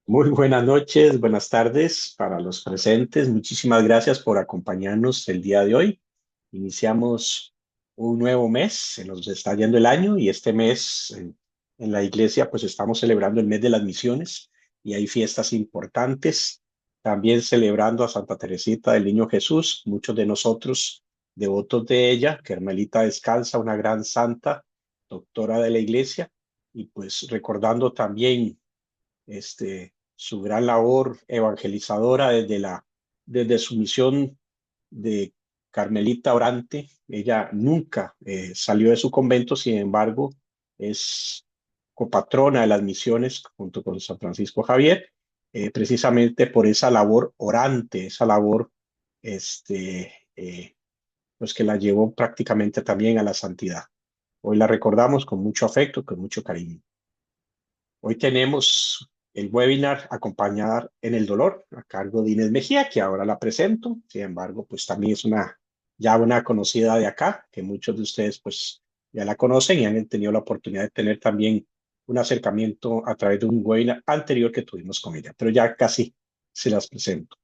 Muy buenas noches, buenas tardes para los presentes. Muchísimas gracias por acompañarnos el día de hoy. Iniciamos un nuevo mes, se nos está yendo el año y este mes en la iglesia pues estamos celebrando el mes de las misiones y hay fiestas importantes. También celebrando a Santa Teresita del Niño Jesús, muchos de nosotros devotos de ella, Carmelita Descalza, una gran santa, doctora de la iglesia, y pues recordando también su gran labor evangelizadora desde su misión de Carmelita Orante. Ella nunca salió de su convento, sin embargo, es copatrona de las misiones junto con San Francisco Javier, precisamente por esa labor orante, esa labor pues que la llevó prácticamente también a la santidad. Hoy la recordamos con mucho afecto, con mucho cariño. Hoy tenemos el webinar Acompañar en el Dolor a cargo de Inés Mejía, que ahora la presento. Sin embargo, pues también es ya una conocida de acá, que muchos de ustedes pues ya la conocen y han tenido la oportunidad de tener también un acercamiento a través de un webinar anterior que tuvimos con ella, pero ya casi se las presento.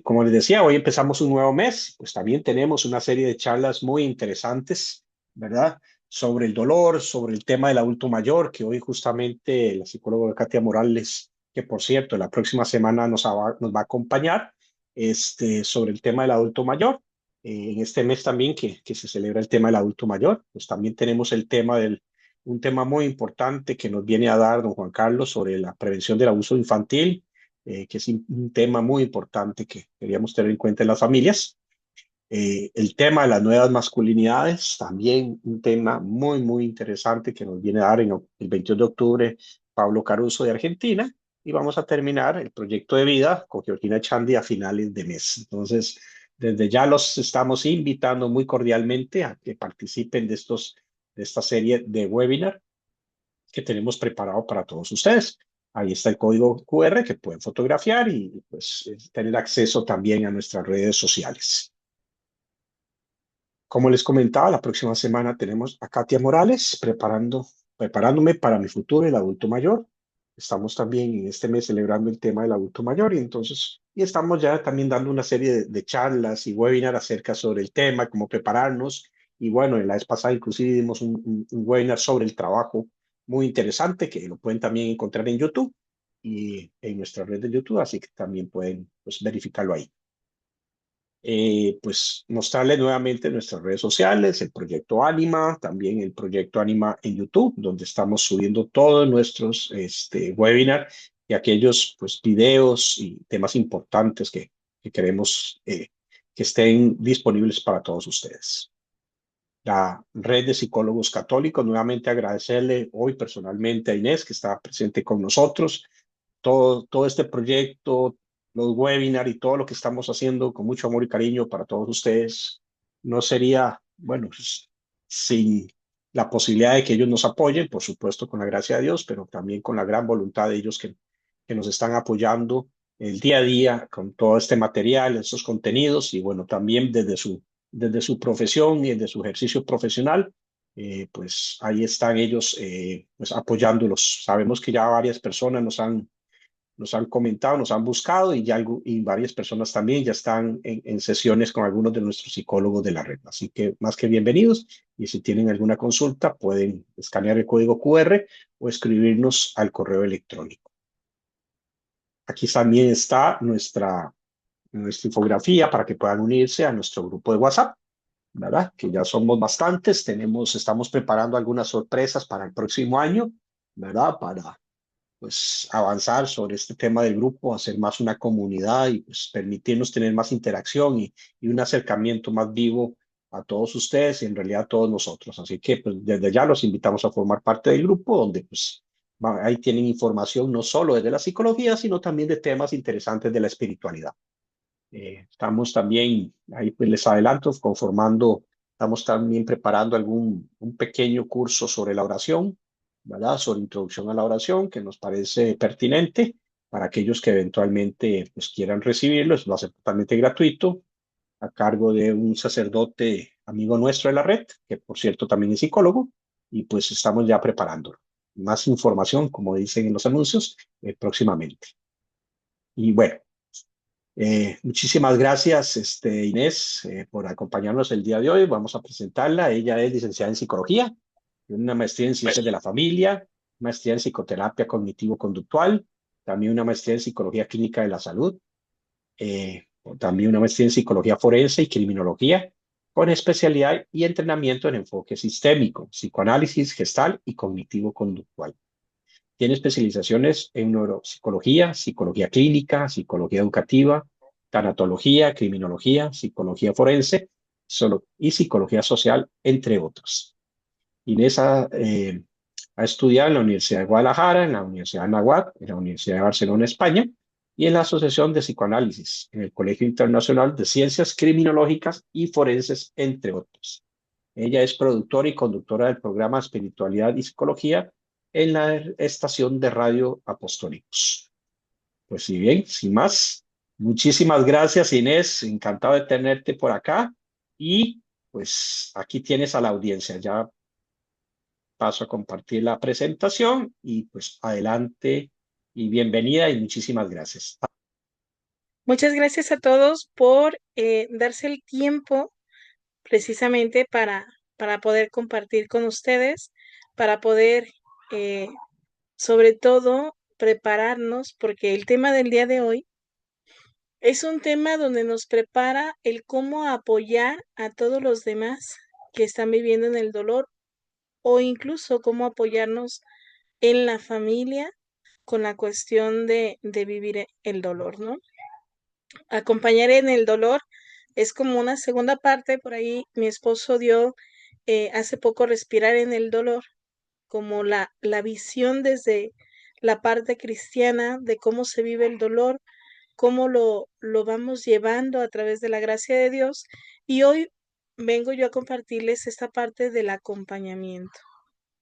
Como les decía, hoy empezamos un nuevo mes, pues también tenemos una serie de charlas muy interesantes, ¿verdad? Sobre el dolor, sobre el tema del adulto mayor, que hoy justamente la psicóloga Katia Morales, que por cierto, la próxima semana nos va a acompañar, sobre el tema del adulto mayor. En este mes también que se celebra el tema del adulto mayor, pues también tenemos un tema muy importante que nos viene a dar don Juan Carlos sobre la prevención del abuso infantil, que es un tema muy importante que queríamos tener en cuenta en las familias. El tema de las nuevas masculinidades, también un tema muy interesante que nos viene a dar en el 22 de octubre Pablo Caruso de Argentina. Y vamos a terminar el proyecto de vida con Georgina Chandi a finales de mes. Entonces, desde ya los estamos invitando muy cordialmente a que participen de esta serie de webinar que tenemos preparado para todos ustedes. Ahí está el código QR que pueden fotografiar y pues tener acceso también a nuestras redes sociales. Como les comentaba, la próxima semana tenemos a Katia Morales preparándome para mi futuro, el adulto mayor. Estamos también en este mes celebrando el tema del adulto mayor y estamos ya también dando una serie de charlas y webinar acerca sobre el tema, cómo prepararnos. Y bueno, en la vez pasada inclusive dimos un webinar sobre el trabajo muy interesante que lo pueden también encontrar en YouTube y en nuestra red de YouTube, así que también pueden pues, verificarlo ahí. Pues mostrarles nuevamente nuestras redes sociales, el proyecto Anima, también el proyecto Anima en YouTube, donde estamos subiendo todos nuestros webinar y aquellos pues videos y temas importantes que queremos que estén disponibles para todos ustedes. La red de psicólogos católicos, nuevamente agradecerle hoy personalmente a Inés que está presente con nosotros, todo este proyecto, los webinars y todo lo que estamos haciendo con mucho amor y cariño para todos ustedes, no sería, bueno, pues, sin la posibilidad de que ellos nos apoyen, por supuesto con la gracia de Dios, pero también con la gran voluntad de ellos que nos están apoyando el día a día con todo este material, estos contenidos y bueno, también desde su profesión y desde su ejercicio profesional, pues ahí están ellos pues apoyándolos. Sabemos que ya varias personas nos han comentado, nos han buscado y varias personas también ya están en sesiones con algunos de nuestros psicólogos de la red. Así que más que bienvenidos y si tienen alguna consulta pueden escanear el código QR o escribirnos al correo electrónico. Aquí también está nuestra infografía para que puedan unirse a nuestro grupo de WhatsApp, ¿verdad? Que ya somos bastantes, estamos preparando algunas sorpresas para el próximo año, ¿verdad? Para pues avanzar sobre este tema del grupo, hacer más una comunidad y pues permitirnos tener más interacción y un acercamiento más vivo a todos ustedes y en realidad a todos nosotros. Así que pues desde ya los invitamos a formar parte del grupo donde pues ahí tienen información no solo desde la psicología, sino también de temas interesantes de la espiritualidad. Estamos también, ahí pues les adelanto, estamos también preparando un pequeño curso sobre la oración, ¿verdad? Sobre introducción a la oración, que nos parece pertinente para aquellos que eventualmente pues, quieran recibirlo. Va a ser totalmente gratuito, a cargo de un sacerdote amigo nuestro de la red, que por cierto también es psicólogo, y pues estamos ya preparándolo. más información, como dicen en los anuncios, próximamente. Y bueno, muchísimas gracias, Inés, por acompañarnos el día de hoy. Vamos a presentarla. Ella es licenciada en psicología, tiene una maestría en ciencias de la familia, maestría en psicoterapia cognitivo-conductual, también una maestría en psicología clínica de la salud, eh, también una maestría en psicología forense y criminología, con especialidad y entrenamiento en enfoque sistémico, psicoanálisis, gestal y cognitivo-conductual. Tiene especializaciones en neuropsicología, psicología clínica, psicología educativa, tanatología, criminología, psicología forense y psicología social, entre otros. Inés ha estudiado en la Universidad de Guadalajara, en la Universidad de Anáhuac, en la Universidad de Barcelona, España, y en la Asociación de Psicoanálisis, en el Colegio Internacional de Ciencias Criminológicas y Forenses, entre otros. Ella es productora y conductora del programa Espiritualidad y Psicología en la estación de radio Apostólicos. Pues si bien, sin más, muchísimas gracias, Inés. Encantado de tenerte por acá. Y pues aquí tienes a la audiencia. Ya paso a compartir la presentación y pues adelante y bienvenida y muchísimas gracias. Muchas gracias a todos por darse el tiempo precisamente para poder compartir con ustedes, para poder, eh, sobre todo, prepararnos, porque el tema del día de hoy es un tema donde nos prepara el cómo apoyar a todos los demás que están viviendo en el dolor o incluso cómo apoyarnos en la familia con la cuestión de vivir el dolor, ¿no? Acompañar en el dolor es como una segunda parte, por ahí mi esposo dio hace poco respirar en el dolor, como la visión desde la parte cristiana de cómo se vive el dolor, cómo lo vamos llevando a través de la gracia de Dios. Y hoy vengo yo a compartirles esta parte del acompañamiento,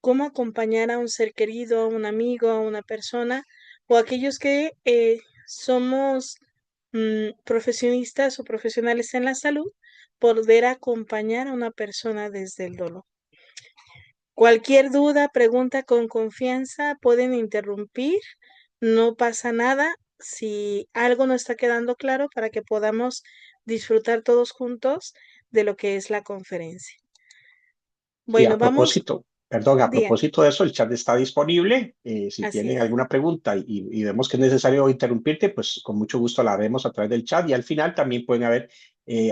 cómo acompañar a un ser querido, a un amigo, a una persona o aquellos que somos profesionistas o profesionales en la salud, poder acompañar a una persona desde el dolor. Cualquier duda, pregunta con confianza, pueden interrumpir, no pasa nada si algo no está quedando claro para que podamos disfrutar todos juntos de lo que es la conferencia. Y a Bueno, vamos, propósito, perdón, a bien, propósito de eso, el chat está disponible. Si así tienen es. alguna pregunta y vemos que es necesario interrumpirte, pues con mucho gusto la haremos a través del chat y al final también pueden haber,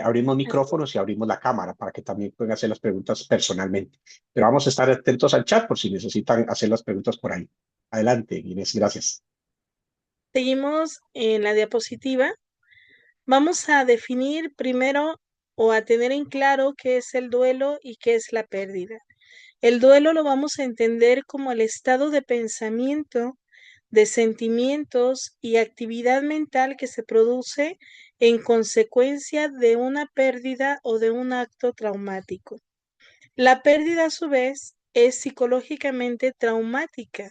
abrimos micrófonos y abrimos la cámara para que también puedan hacer las preguntas personalmente. Pero vamos a estar atentos al chat por si necesitan hacer las preguntas por ahí. Adelante, Inés, gracias. Seguimos en la diapositiva. Vamos a definir primero o a tener en claro qué es el duelo y qué es la pérdida. El duelo lo vamos a entender como el estado de pensamiento, de sentimientos y actividad mental que se produce en consecuencia de una pérdida o de un acto traumático. La pérdida, a su vez, es psicológicamente traumática.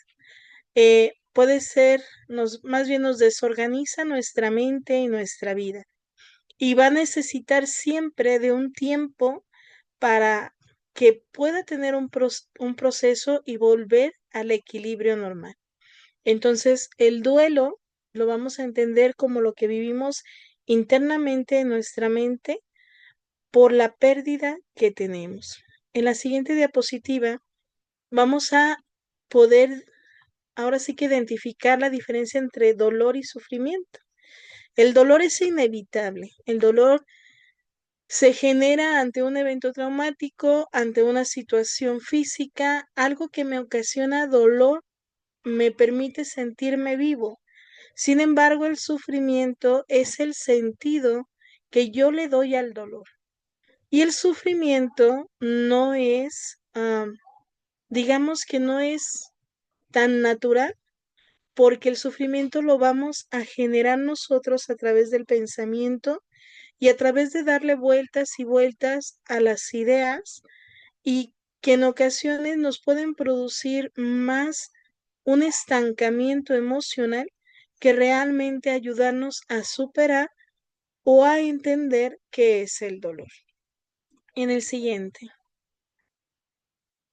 Puede ser, más bien nos desorganiza nuestra mente y nuestra vida. Y va a necesitar siempre de un tiempo para que pueda tener un proceso y volver al equilibrio normal. Entonces, el duelo lo vamos a entender como lo que vivimos internamente en nuestra mente por la pérdida que tenemos. En la siguiente diapositiva vamos a poder ahora sí que identificar la diferencia entre dolor y sufrimiento. El dolor es inevitable. El dolor se genera ante un evento traumático, ante una situación física, algo que me ocasiona dolor, me permite sentirme vivo. Sin embargo, el sufrimiento es el sentido que yo le doy al dolor. Y el sufrimiento no es, digamos que no es tan natural porque el sufrimiento lo vamos a generar nosotros a través del pensamiento y a través de darle vueltas y vueltas a las ideas y que en ocasiones nos pueden producir más un estancamiento emocional que realmente ayudarnos a superar o a entender qué es el dolor. En el siguiente.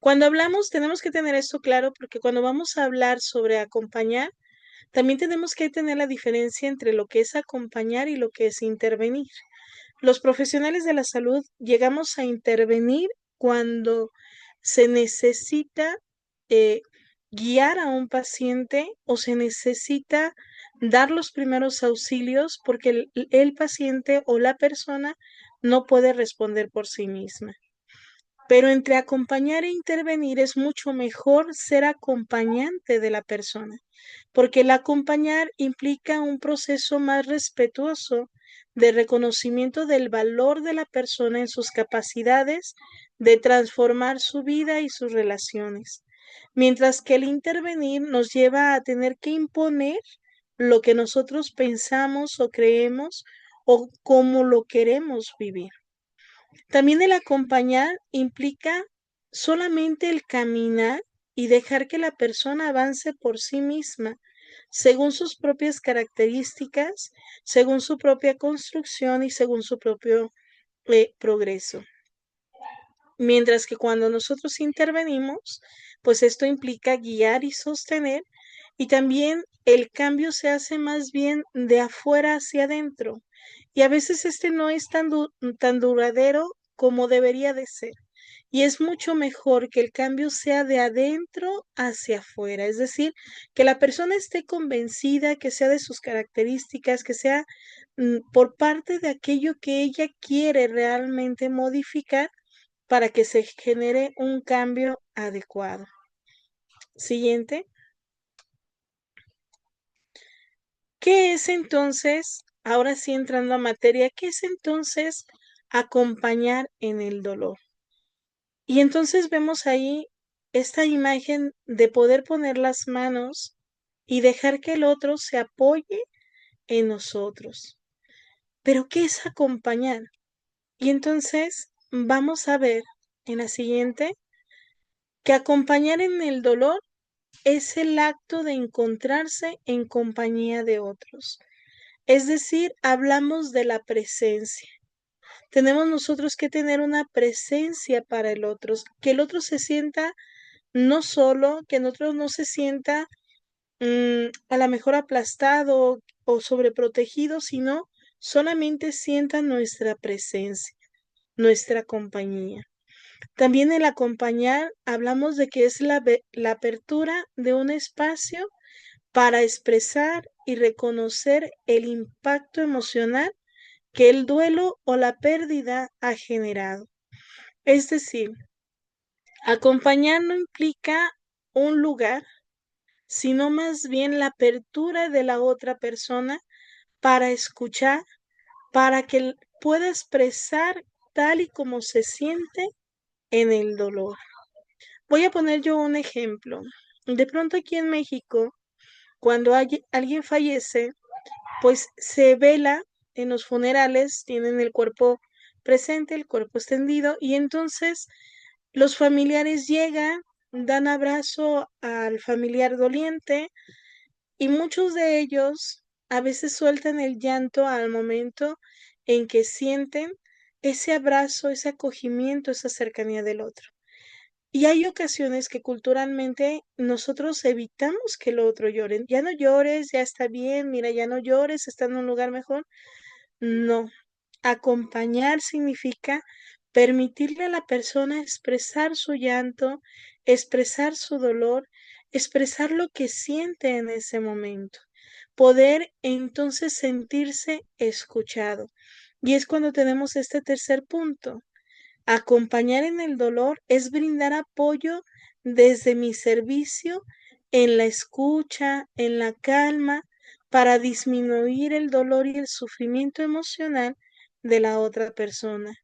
Cuando hablamos, tenemos que tener esto claro porque cuando vamos a hablar sobre acompañar, también tenemos que tener la diferencia entre lo que es acompañar y lo que es intervenir. Los profesionales de la salud llegamos a intervenir cuando se necesita eh, guiar a un paciente o se necesita dar los primeros auxilios porque el paciente o la persona no puede responder por sí misma. Pero entre acompañar e intervenir es mucho mejor ser acompañante de la persona, porque el acompañar implica un proceso más respetuoso de reconocimiento del valor de la persona en sus capacidades de transformar su vida y sus relaciones, mientras que el intervenir nos lleva a tener que imponer lo que nosotros pensamos o creemos o cómo lo queremos vivir. También el acompañar implica solamente el caminar y dejar que la persona avance por sí misma, según sus propias características, según su propia construcción y según su propio progreso. Mientras que cuando nosotros intervenimos, pues esto implica guiar y sostener, y también el cambio se hace más bien de afuera hacia adentro. Y a veces este no es tan duradero como debería de ser. Y es mucho mejor que el cambio sea de adentro hacia afuera, es decir, que la persona esté convencida, que sea de sus características, que sea por parte de aquello que ella quiere realmente modificar para que se genere un cambio adecuado. Siguiente. ¿Qué es entonces, ahora sí entrando a materia, qué es entonces acompañar en el dolor? Y entonces vemos ahí esta imagen de poder poner las manos y dejar que el otro se apoye en nosotros. Pero ¿qué es acompañar? Y entonces vamos a ver en la siguiente que acompañar en el dolor es el acto de encontrarse en compañía de otros. Es decir, hablamos de la presencia. Tenemos nosotros que tener una presencia para el otro, que el otro se sienta no solo, que el otro no se sienta a lo mejor aplastado o sobreprotegido, sino solamente sienta nuestra presencia, nuestra compañía. También el acompañar, hablamos de que es la apertura de un espacio para expresar y reconocer el impacto emocional que el duelo o la pérdida ha generado. Es decir, acompañar no implica un lugar, sino más bien la apertura de la otra persona para escuchar, para que pueda expresar tal y como se siente en el dolor. Voy a poner yo un ejemplo. De pronto aquí en México, cuando alguien fallece, pues se vela en los funerales, tienen el cuerpo presente, el cuerpo extendido, y entonces los familiares llegan, dan abrazo al familiar doliente y muchos de ellos a veces sueltan el llanto al momento en que sienten ese abrazo, ese acogimiento, esa cercanía del otro. Y hay ocasiones que culturalmente nosotros evitamos que el otro llore. Ya no llores, ya está bien, mira, ya no llores, está en un lugar mejor. No, acompañar significa permitirle a la persona expresar su llanto, expresar su dolor, expresar lo que siente en ese momento, poder entonces sentirse escuchado. Y es cuando tenemos este tercer punto. Acompañar en el dolor es brindar apoyo desde mi servicio en la escucha, en la calma, para disminuir el dolor y el sufrimiento emocional de la otra persona.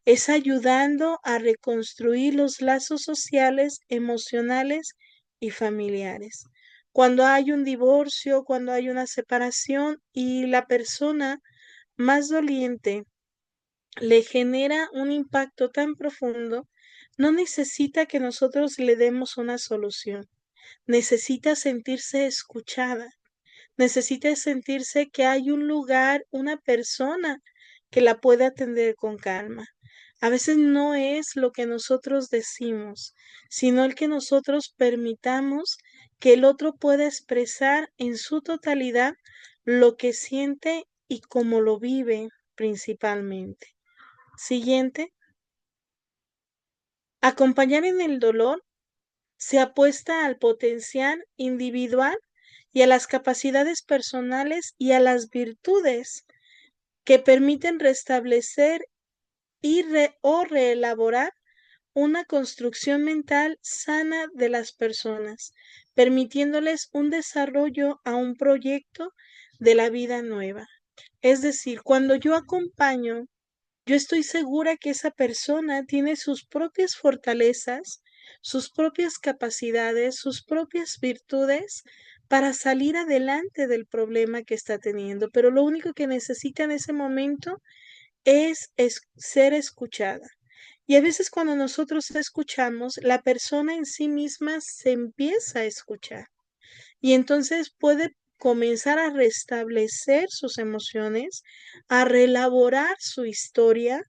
Es ayudando a reconstruir los lazos sociales, emocionales y familiares. Cuando hay un divorcio, cuando hay una separación y la persona más doliente le genera un impacto tan profundo, no necesita que nosotros le demos una solución. Necesita sentirse escuchada, necesita sentirse que hay un lugar, una persona que la puede atender con calma. A veces no es lo que nosotros decimos, sino el que nosotros permitamos que el otro pueda expresar en su totalidad lo que siente y cómo lo vive principalmente. Siguiente, acompañar en el dolor se apuesta al potencial individual y a las capacidades personales y a las virtudes que permiten restablecer o reelaborar una construcción mental sana de las personas, permitiéndoles un desarrollo a un proyecto de la vida nueva. Es decir, cuando yo acompaño, yo estoy segura que esa persona tiene sus propias fortalezas, sus propias capacidades, sus propias virtudes para salir adelante del problema que está teniendo, pero lo único que necesita en ese momento es ser escuchada. Y a veces cuando nosotros escuchamos, la persona en sí misma se empieza a escuchar y entonces puede comenzar a restablecer sus emociones, a reelaborar su historia,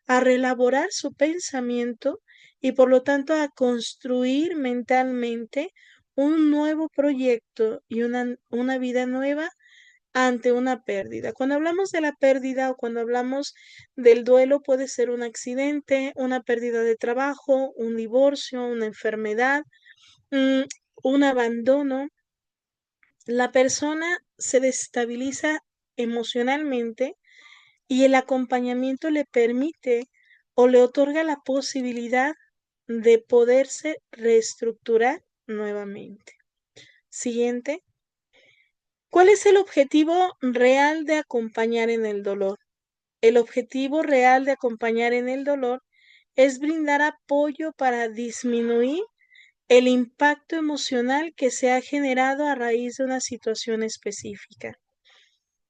a reelaborar su pensamiento y por lo tanto a construir mentalmente un nuevo proyecto y una vida nueva ante una pérdida. Cuando hablamos de la pérdida o cuando hablamos del duelo, puede ser un accidente, una pérdida de trabajo, un divorcio, una enfermedad, mm, un abandono. La persona se desestabiliza emocionalmente y el acompañamiento le permite o le otorga la posibilidad de poderse reestructurar nuevamente. Siguiente. ¿Cuál es el objetivo real de acompañar en el dolor? El objetivo real de acompañar en el dolor es brindar apoyo para disminuir el impacto emocional que se ha generado a raíz de una situación específica.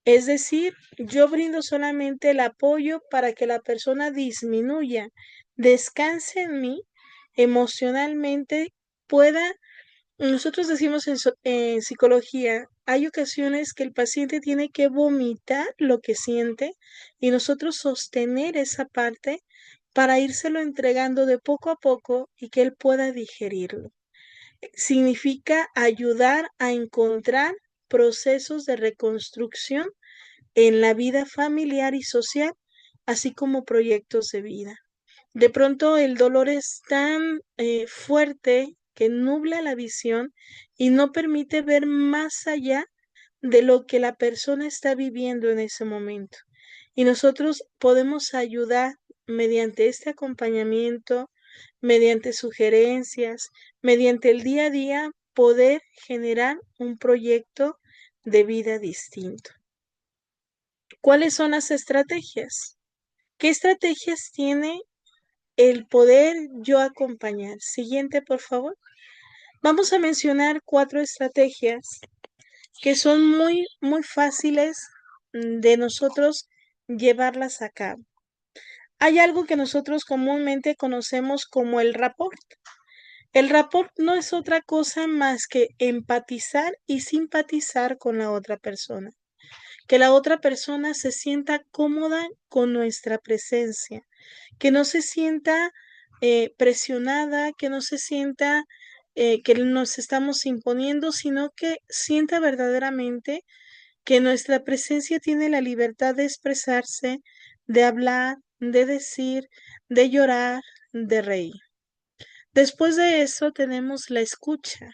Es decir, yo brindo solamente el apoyo para que la persona disminuya, descanse en mí emocionalmente, pueda. Nosotros decimos en psicología, hay ocasiones que el paciente tiene que vomitar lo que siente y nosotros sostener esa parte para írselo entregando de poco a poco y que él pueda digerirlo. Significa ayudar a encontrar procesos de reconstrucción en la vida familiar y social, así como proyectos de vida. De pronto el dolor es tan fuerte que nubla la visión y no permite ver más allá de lo que la persona está viviendo en ese momento. Y nosotros podemos ayudar mediante este acompañamiento, mediante sugerencias, mediante el día a día, poder generar un proyecto de vida distinto. ¿Cuáles son las estrategias? ¿Qué estrategias tiene el poder yo acompañar? Siguiente, por favor. Vamos a mencionar 4 estrategias que son muy fáciles de nosotros llevarlas a cabo. Hay algo que nosotros comúnmente conocemos como el rapport. El rapport no es otra cosa más que empatizar y simpatizar con la otra persona. Que la otra persona se sienta cómoda con nuestra presencia, que no se sienta presionada, que no se sienta que nos estamos imponiendo, sino que sienta verdaderamente que nuestra presencia tiene la libertad de expresarse, de hablar, de decir, de llorar, de reír. Después de eso tenemos la escucha.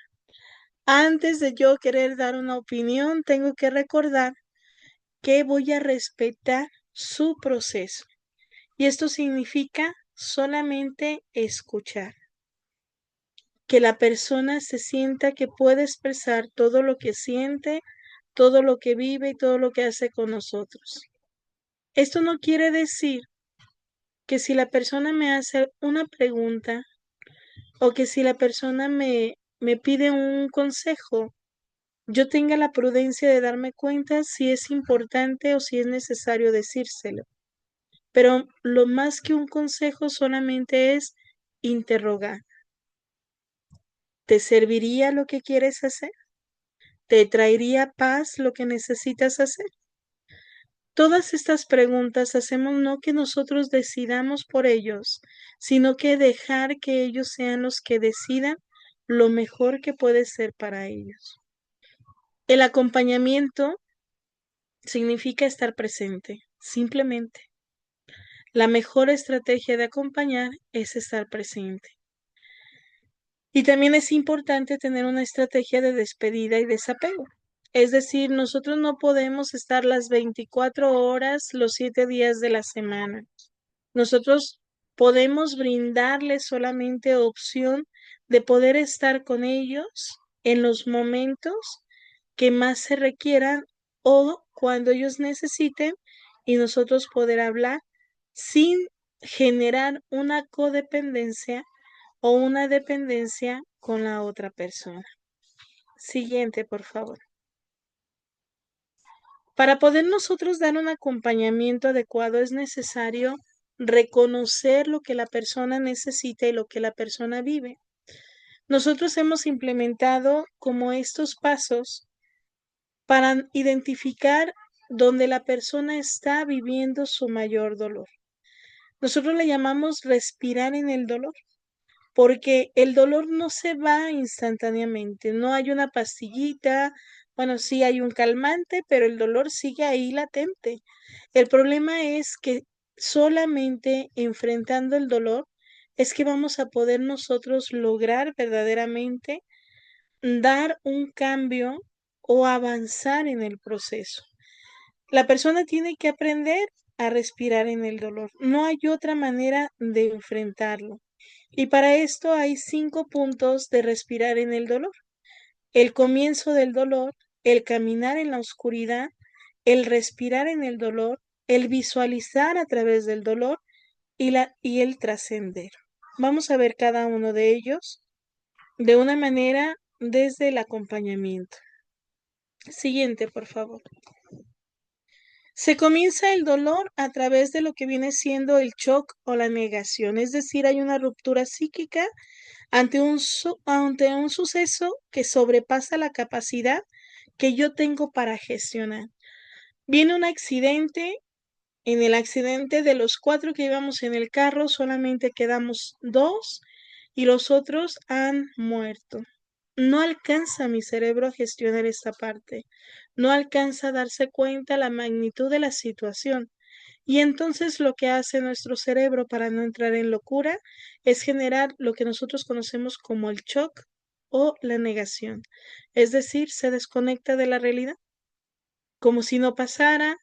Antes de yo querer dar una opinión, tengo que recordar que voy a respetar su proceso. Y esto significa solamente escuchar, que la persona se sienta que puede expresar todo lo que siente, todo lo que vive y todo lo que hace con nosotros. Esto no quiere decir que si la persona me hace una pregunta o que si la persona me pide un consejo, yo tenga la prudencia de darme cuenta si es importante o si es necesario decírselo. Pero lo más que un consejo solamente es interrogar. ¿Te serviría lo que quieres hacer? ¿Te traería paz lo que necesitas hacer? Todas estas preguntas hacemos no que nosotros decidamos por ellos, sino que dejar que ellos sean los que decidan lo mejor que puede ser para ellos. El acompañamiento significa estar presente, simplemente. La mejor estrategia de acompañar es estar presente. Y también es importante tener una estrategia de despedida y desapego. Es decir, nosotros no podemos estar las 24 horas, los 7 días de la semana. Nosotros podemos brindarles solamente opción de poder estar con ellos en los momentos que más se requieran o cuando ellos necesiten y nosotros poder hablar sin generar una codependencia o una dependencia con la otra persona. Siguiente, por favor. Para poder nosotros dar un acompañamiento adecuado es necesario reconocer lo que la persona necesita y lo que la persona vive. Nosotros hemos implementado como estos pasos para identificar donde la persona está viviendo su mayor dolor. Nosotros le llamamos respirar en el dolor, porque el dolor no se va instantáneamente, no hay una pastillita, bueno, sí hay un calmante, pero el dolor sigue ahí latente. El problema es que solamente enfrentando el dolor es que vamos a poder nosotros lograr verdaderamente dar un cambio o avanzar en el proceso. La persona tiene que aprender a respirar en el dolor. No hay otra manera de enfrentarlo. Y para esto hay 5 puntos de respirar en el dolor. El comienzo del dolor, el caminar en la oscuridad, el respirar en el dolor, el visualizar a través del dolor y el trascender. Vamos a ver cada uno de ellos de una manera desde el acompañamiento. Siguiente, por favor. Se comienza el dolor a través de lo que viene siendo el shock o la negación, es decir, hay una ruptura psíquica ante un suceso que sobrepasa la capacidad que yo tengo para gestionar. Viene un accidente, en el accidente de los 4 que íbamos en el carro, solamente quedamos 2 y los otros han muerto. No alcanza mi cerebro a gestionar esta parte, no alcanza a darse cuenta la magnitud de la situación. Y entonces lo que hace nuestro cerebro para no entrar en locura es generar lo que nosotros conocemos como el shock o la negación. Es decir, se desconecta de la realidad, como si no pasara.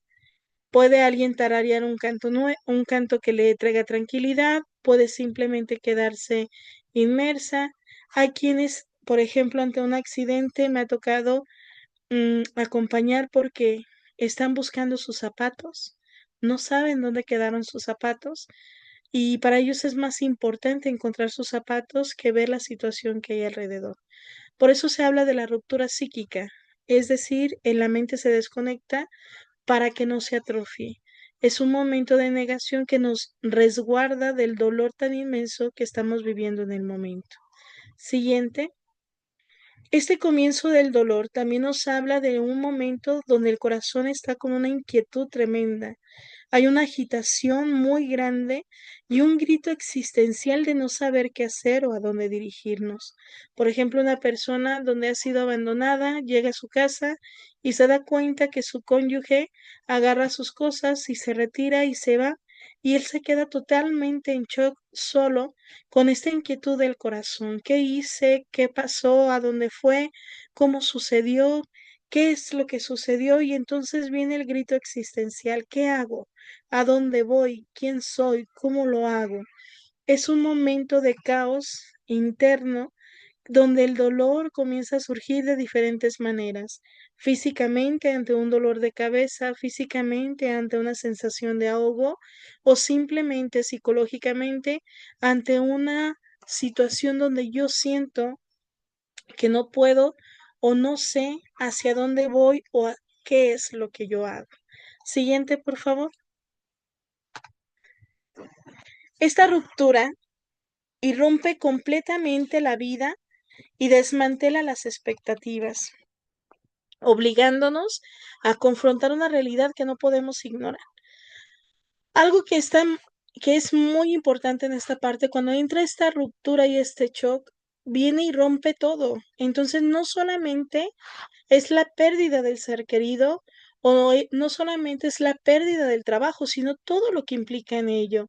Puede alguien tararear un canto que le traiga tranquilidad, puede simplemente quedarse inmersa. Hay quienes, por ejemplo, ante un accidente me ha tocado acompañar porque están buscando sus zapatos, no saben dónde quedaron sus zapatos y para ellos es más importante encontrar sus zapatos que ver la situación que hay alrededor. Por eso se habla de la ruptura psíquica, es decir, en la mente se desconecta para que no se atrofie. Es un momento de negación que nos resguarda del dolor tan inmenso que estamos viviendo en el momento. Siguiente. Este comienzo del dolor también nos habla de un momento donde el corazón está con una inquietud tremenda. Hay una agitación muy grande y un grito existencial de no saber qué hacer o a dónde dirigirnos. Por ejemplo, una persona donde ha sido abandonada llega a su casa y se da cuenta que su cónyuge agarra sus cosas y se retira y se va, y él se queda totalmente en shock solo con esta inquietud del corazón. ¿Qué hice? ¿Qué pasó? ¿A dónde fue? ¿Cómo sucedió? ¿Qué es lo que sucedió? Y entonces viene el grito existencial. ¿Qué hago? ¿A dónde voy? ¿Quién soy? ¿Cómo lo hago? Es un momento de caos interno donde el dolor comienza a surgir de diferentes maneras, físicamente ante un dolor de cabeza, físicamente ante una sensación de ahogo o simplemente psicológicamente ante una situación donde yo siento que no puedo o no sé hacia dónde voy o qué es lo que yo hago. Siguiente, por favor. Esta ruptura irrumpe completamente la vida y desmantela las expectativas. obligándonos a confrontar una realidad que no podemos ignorar. Algo que es muy importante en esta parte, cuando entra esta ruptura y este shock, viene y rompe todo. Entonces, no solamente es la pérdida del ser querido, o no solamente es la pérdida del trabajo, sino todo lo que implica en ello.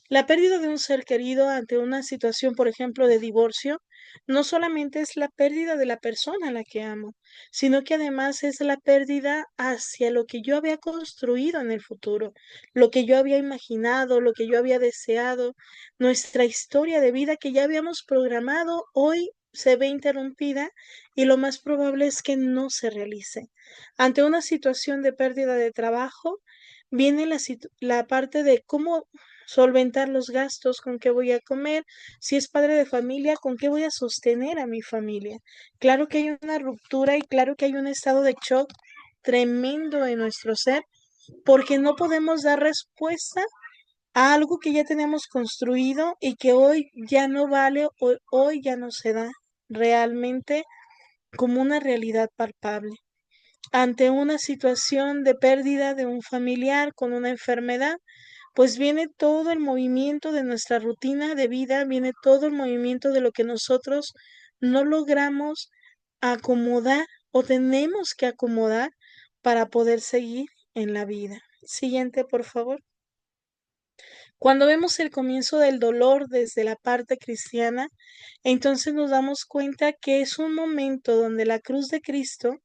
La pérdida de un ser querido ante una situación, por ejemplo, de divorcio, no solamente es la pérdida de la persona a la que amo, sino que además es la pérdida hacia lo que yo había construido en el futuro, lo que yo había imaginado, lo que yo había deseado, nuestra historia de vida que ya habíamos programado, hoy se ve interrumpida y lo más probable es que no se realice. Ante una situación de pérdida de trabajo, viene la parte de cómo solventar los gastos, con qué voy a comer, si es padre de familia, con qué voy a sostener a mi familia. Claro que hay una ruptura y claro que hay un estado de shock tremendo en nuestro ser, porque no podemos dar respuesta a algo que ya tenemos construido y que hoy ya no vale, hoy ya no se da realmente como una realidad palpable. Ante una situación de pérdida de un familiar con una enfermedad, pues viene todo el movimiento de nuestra rutina de vida, viene todo el movimiento de lo que nosotros no logramos acomodar o tenemos que acomodar para poder seguir en la vida. Siguiente, por favor. Cuando vemos el comienzo del dolor desde la parte cristiana, entonces nos damos cuenta que es un momento donde la cruz de Cristo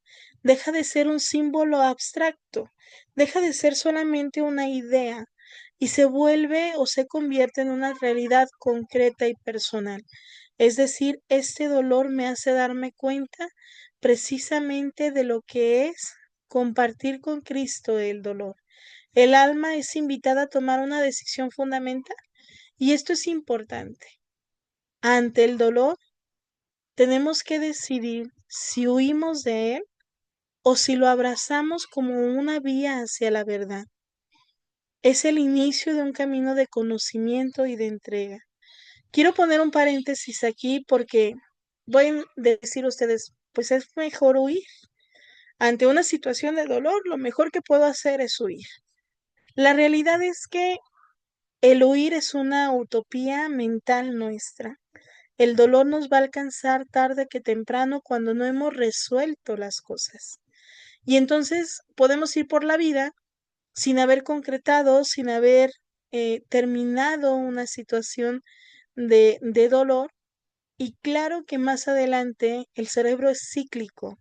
deja de ser un símbolo abstracto, deja de ser solamente una idea y se vuelve o se convierte en una realidad concreta y personal. Es decir, este dolor me hace darme cuenta precisamente de lo que es compartir con Cristo el dolor. El alma es invitada a tomar una decisión fundamental y esto es importante. Ante el dolor, tenemos que decidir si huimos de él o si lo abrazamos como una vía hacia la verdad. Es el inicio de un camino de conocimiento y de entrega. Quiero poner un paréntesis aquí porque voy a decir a ustedes, pues es mejor huir. Ante una situación de dolor, lo mejor que puedo hacer es huir. La realidad es que el huir es una utopía mental nuestra. El dolor nos va a alcanzar tarde que temprano cuando no hemos resuelto las cosas. Y entonces podemos ir por la vida sin haber concretado, sin haber terminado una situación de dolor. Y claro que más adelante el cerebro es cíclico.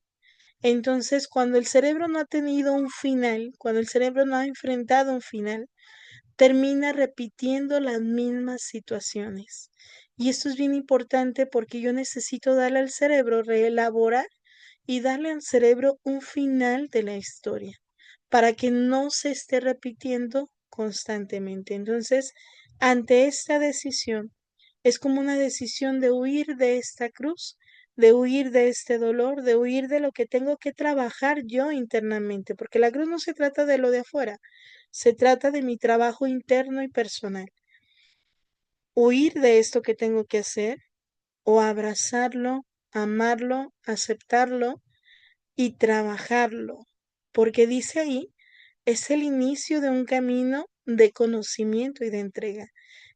Entonces, cuando el cerebro no ha tenido un final, cuando el cerebro no ha enfrentado un final, termina repitiendo las mismas situaciones. Y esto es bien importante porque yo necesito darle al cerebro, reelaborar y darle al cerebro un final de la historia para que no se esté repitiendo constantemente. Entonces, ante esta decisión, es como una decisión de huir de esta cruz, de huir de este dolor, de huir de lo que tengo que trabajar yo internamente, porque la cruz no se trata de lo de afuera, se trata de mi trabajo interno y personal. Huir de esto que tengo que hacer o abrazarlo, amarlo, aceptarlo y trabajarlo, porque dice ahí, es el inicio de un camino de conocimiento y de entrega.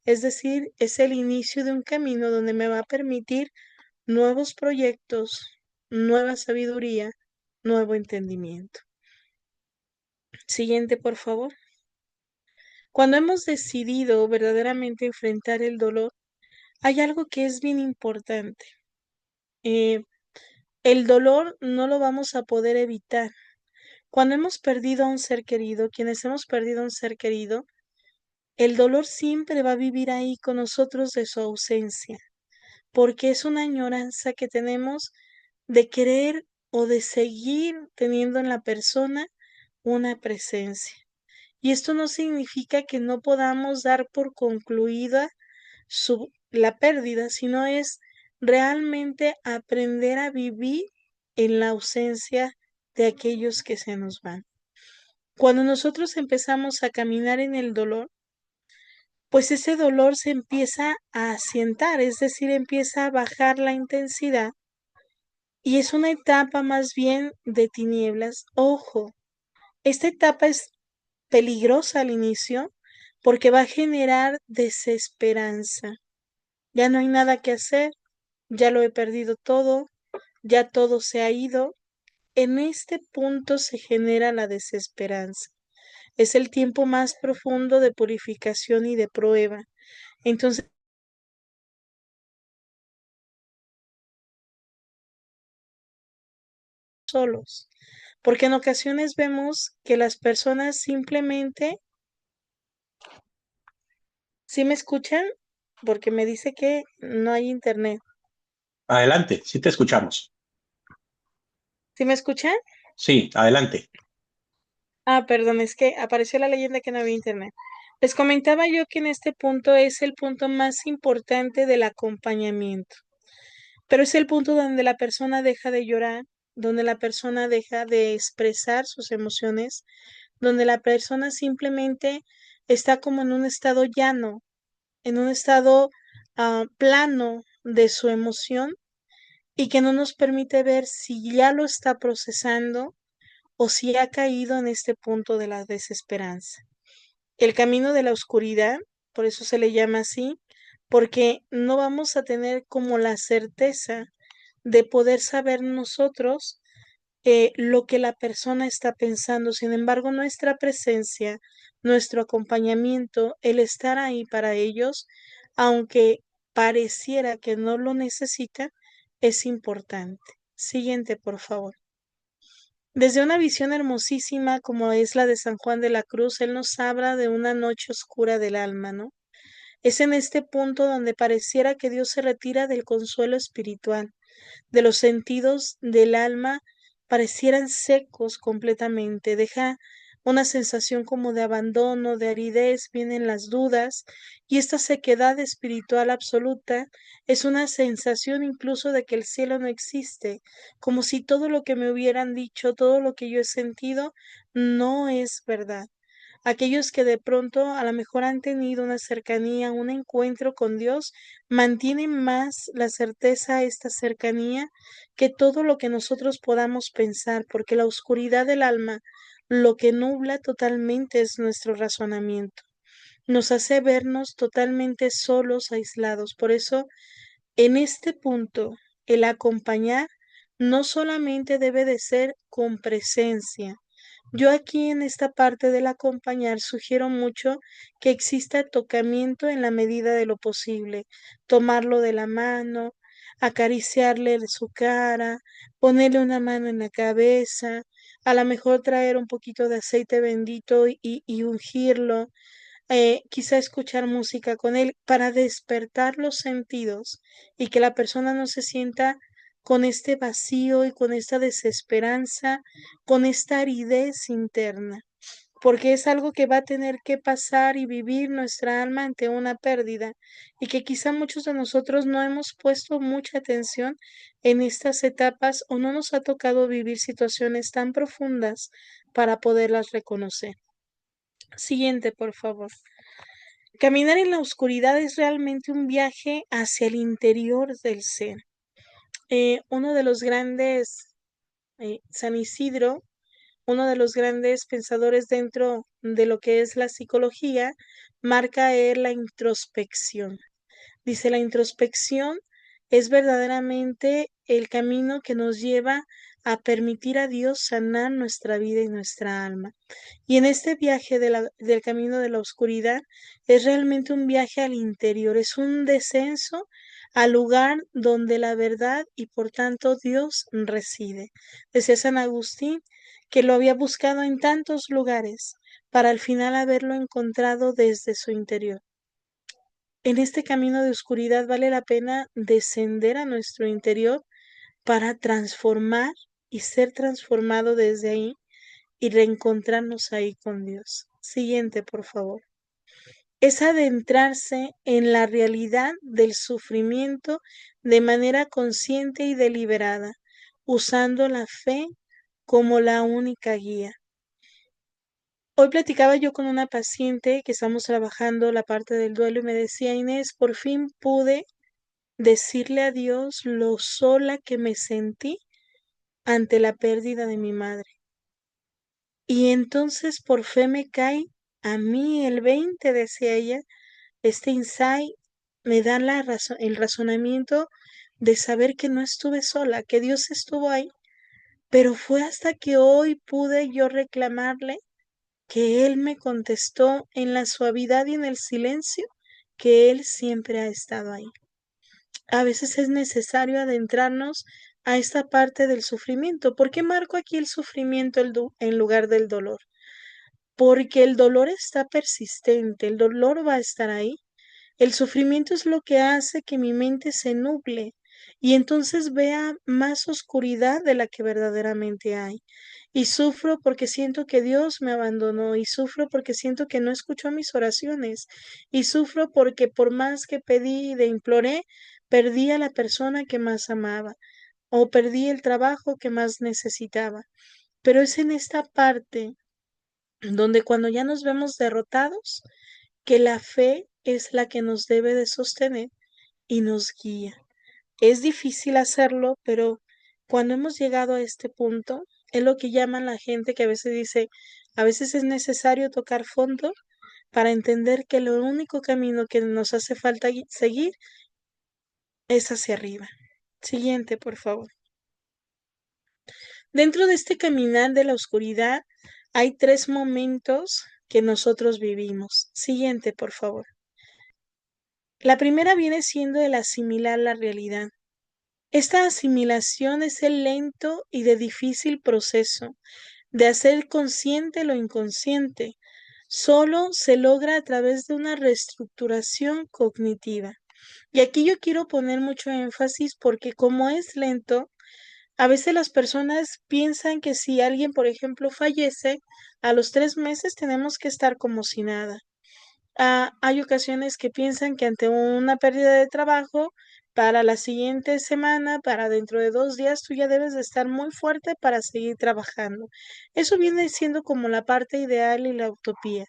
Es decir, es el inicio de un camino donde me va a permitir nuevos proyectos, nueva sabiduría, nuevo entendimiento. Siguiente, por favor. Cuando hemos decidido verdaderamente enfrentar el dolor, hay algo que es bien importante. Eh, el dolor no lo vamos a poder evitar. Cuando hemos perdido a un ser querido, quienes hemos perdido a un ser querido, el dolor siempre va a vivir ahí con nosotros de su ausencia, porque es una añoranza que tenemos de querer o de seguir teniendo en la persona una presencia. Y esto no significa que no podamos dar por concluida la pérdida, sino es realmente aprender a vivir en la ausencia de aquellos que se nos van. Cuando nosotros empezamos a caminar en el dolor, pues ese dolor se empieza a asientar, es decir, empieza a bajar la intensidad y es una etapa más bien de tinieblas. Ojo, esta etapa es peligrosa al inicio porque va a generar desesperanza. Ya no hay nada que hacer, ya lo he perdido todo, ya todo se ha ido. En este punto se genera la desesperanza. Es el tiempo más profundo de purificación y de prueba. Entonces, solos, porque en ocasiones vemos que las personas simplemente, ¿sí me escuchan? Porque me dice que no hay internet. Adelante, sí te escuchamos. ¿Sí me escuchan? Sí, adelante. Ah, perdón, es que apareció la leyenda que no había internet. Les comentaba yo que en este punto es el punto más importante del acompañamiento, pero es el punto donde la persona deja de llorar, donde la persona deja de expresar sus emociones, donde la persona simplemente está como en un estado llano, en un estado plano de su emoción y que no nos permite ver si ya lo está procesando o si ha caído en este punto de la desesperanza. El camino de la oscuridad, por eso se le llama así, porque no vamos a tener como la certeza de poder saber nosotros lo que la persona está pensando. Sin embargo, nuestra presencia, nuestro acompañamiento, el estar ahí para ellos, aunque pareciera que no lo necesita, es importante. Siguiente, por favor. Desde una visión hermosísima como es la de San Juan de la Cruz, él nos habla de una noche oscura del alma, ¿no? Es en este punto donde pareciera que Dios se retira del consuelo espiritual, de los sentidos del alma parecieran secos completamente, deja una sensación como de abandono, de aridez, vienen las dudas y esta sequedad espiritual absoluta es una sensación incluso de que el cielo no existe, como si todo lo que me hubieran dicho, todo lo que yo he sentido, no es verdad. Aquellos que de pronto a lo mejor han tenido una cercanía, un encuentro con Dios, mantienen más la certeza, esta cercanía, que todo lo que nosotros podamos pensar, porque la oscuridad del alma lo que nubla totalmente es nuestro razonamiento. Nos hace vernos totalmente solos, aislados. Por eso, en este punto, el acompañar no solamente debe de ser con presencia, yo aquí en esta parte del acompañar sugiero mucho que exista tocamiento en la medida de lo posible, tomarlo de la mano, acariciarle su cara, ponerle una mano en la cabeza, a lo mejor traer un poquito de aceite bendito y ungirlo, quizá escuchar música con él para despertar los sentidos y que la persona no se sienta con este vacío y con esta desesperanza, con esta aridez interna, porque es algo que va a tener que pasar y vivir nuestra alma ante una pérdida y que quizá muchos de nosotros no hemos puesto mucha atención en estas etapas o no nos ha tocado vivir situaciones tan profundas para poderlas reconocer. Siguiente, por favor. Caminar en la oscuridad es realmente un viaje hacia el interior del ser. Uno de los grandes, San Isidro, uno de los grandes pensadores dentro de lo que es la psicología, marca la introspección. Dice, la introspección es verdaderamente el camino que nos lleva a permitir a Dios sanar nuestra vida y nuestra alma. Y en este viaje del camino de la oscuridad es realmente un viaje al interior, es un descenso al lugar donde la verdad y por tanto Dios reside. Decía San Agustín que lo había buscado en tantos lugares para al final haberlo encontrado desde su interior. En este camino de oscuridad vale la pena descender a nuestro interior para transformar y ser transformado desde ahí y reencontrarnos ahí con Dios. Siguiente, por favor. Es adentrarse en la realidad del sufrimiento de manera consciente y deliberada, usando la fe como la única guía. Hoy platicaba yo con una paciente que estamos trabajando la parte del duelo y me decía, Inés, por fin pude decirle a Dios lo sola que me sentí ante la pérdida de mi madre. Y entonces por fe me cae a mí el 20, decía ella, este insight me da el razonamiento de saber que no estuve sola, que Dios estuvo ahí, pero fue hasta que hoy pude yo reclamarle que Él me contestó en la suavidad y en el silencio, que Él siempre ha estado ahí. A veces es necesario adentrarnos a esta parte del sufrimiento. ¿Por qué marco aquí el sufrimiento en lugar del dolor? Porque el dolor está persistente, el dolor va a estar ahí. El sufrimiento es lo que hace que mi mente se nuble y entonces vea más oscuridad de la que verdaderamente hay. Y sufro porque siento que Dios me abandonó, y sufro porque siento que no escuchó mis oraciones, y sufro porque por más que pedí y de imploré, perdí a la persona que más amaba o perdí el trabajo que más necesitaba. Pero es en esta parte donde cuando ya nos vemos derrotados, que la fe es la que nos debe de sostener y nos guía. Es difícil hacerlo, pero cuando hemos llegado a este punto, es lo que llaman la gente que a veces dice, a veces es necesario tocar fondo para entender que lo único camino que nos hace falta seguir es hacia arriba. Siguiente, por favor. Dentro de este caminar de la oscuridad hay 3 momentos que nosotros vivimos. Siguiente, por favor. La primera viene siendo el asimilar la realidad. Esta asimilación es el lento y de difícil proceso de hacer consciente lo inconsciente. Solo se logra a través de una reestructuración cognitiva. Y aquí yo quiero poner mucho énfasis porque como es lento, a veces las personas piensan que si alguien, por ejemplo, fallece, a los 3 meses tenemos que estar como si nada. Hay ocasiones que piensan que ante una pérdida de trabajo, para la siguiente semana, para dentro de 2 días, tú ya debes de estar muy fuerte para seguir trabajando. Eso viene siendo como la parte ideal y la utopía,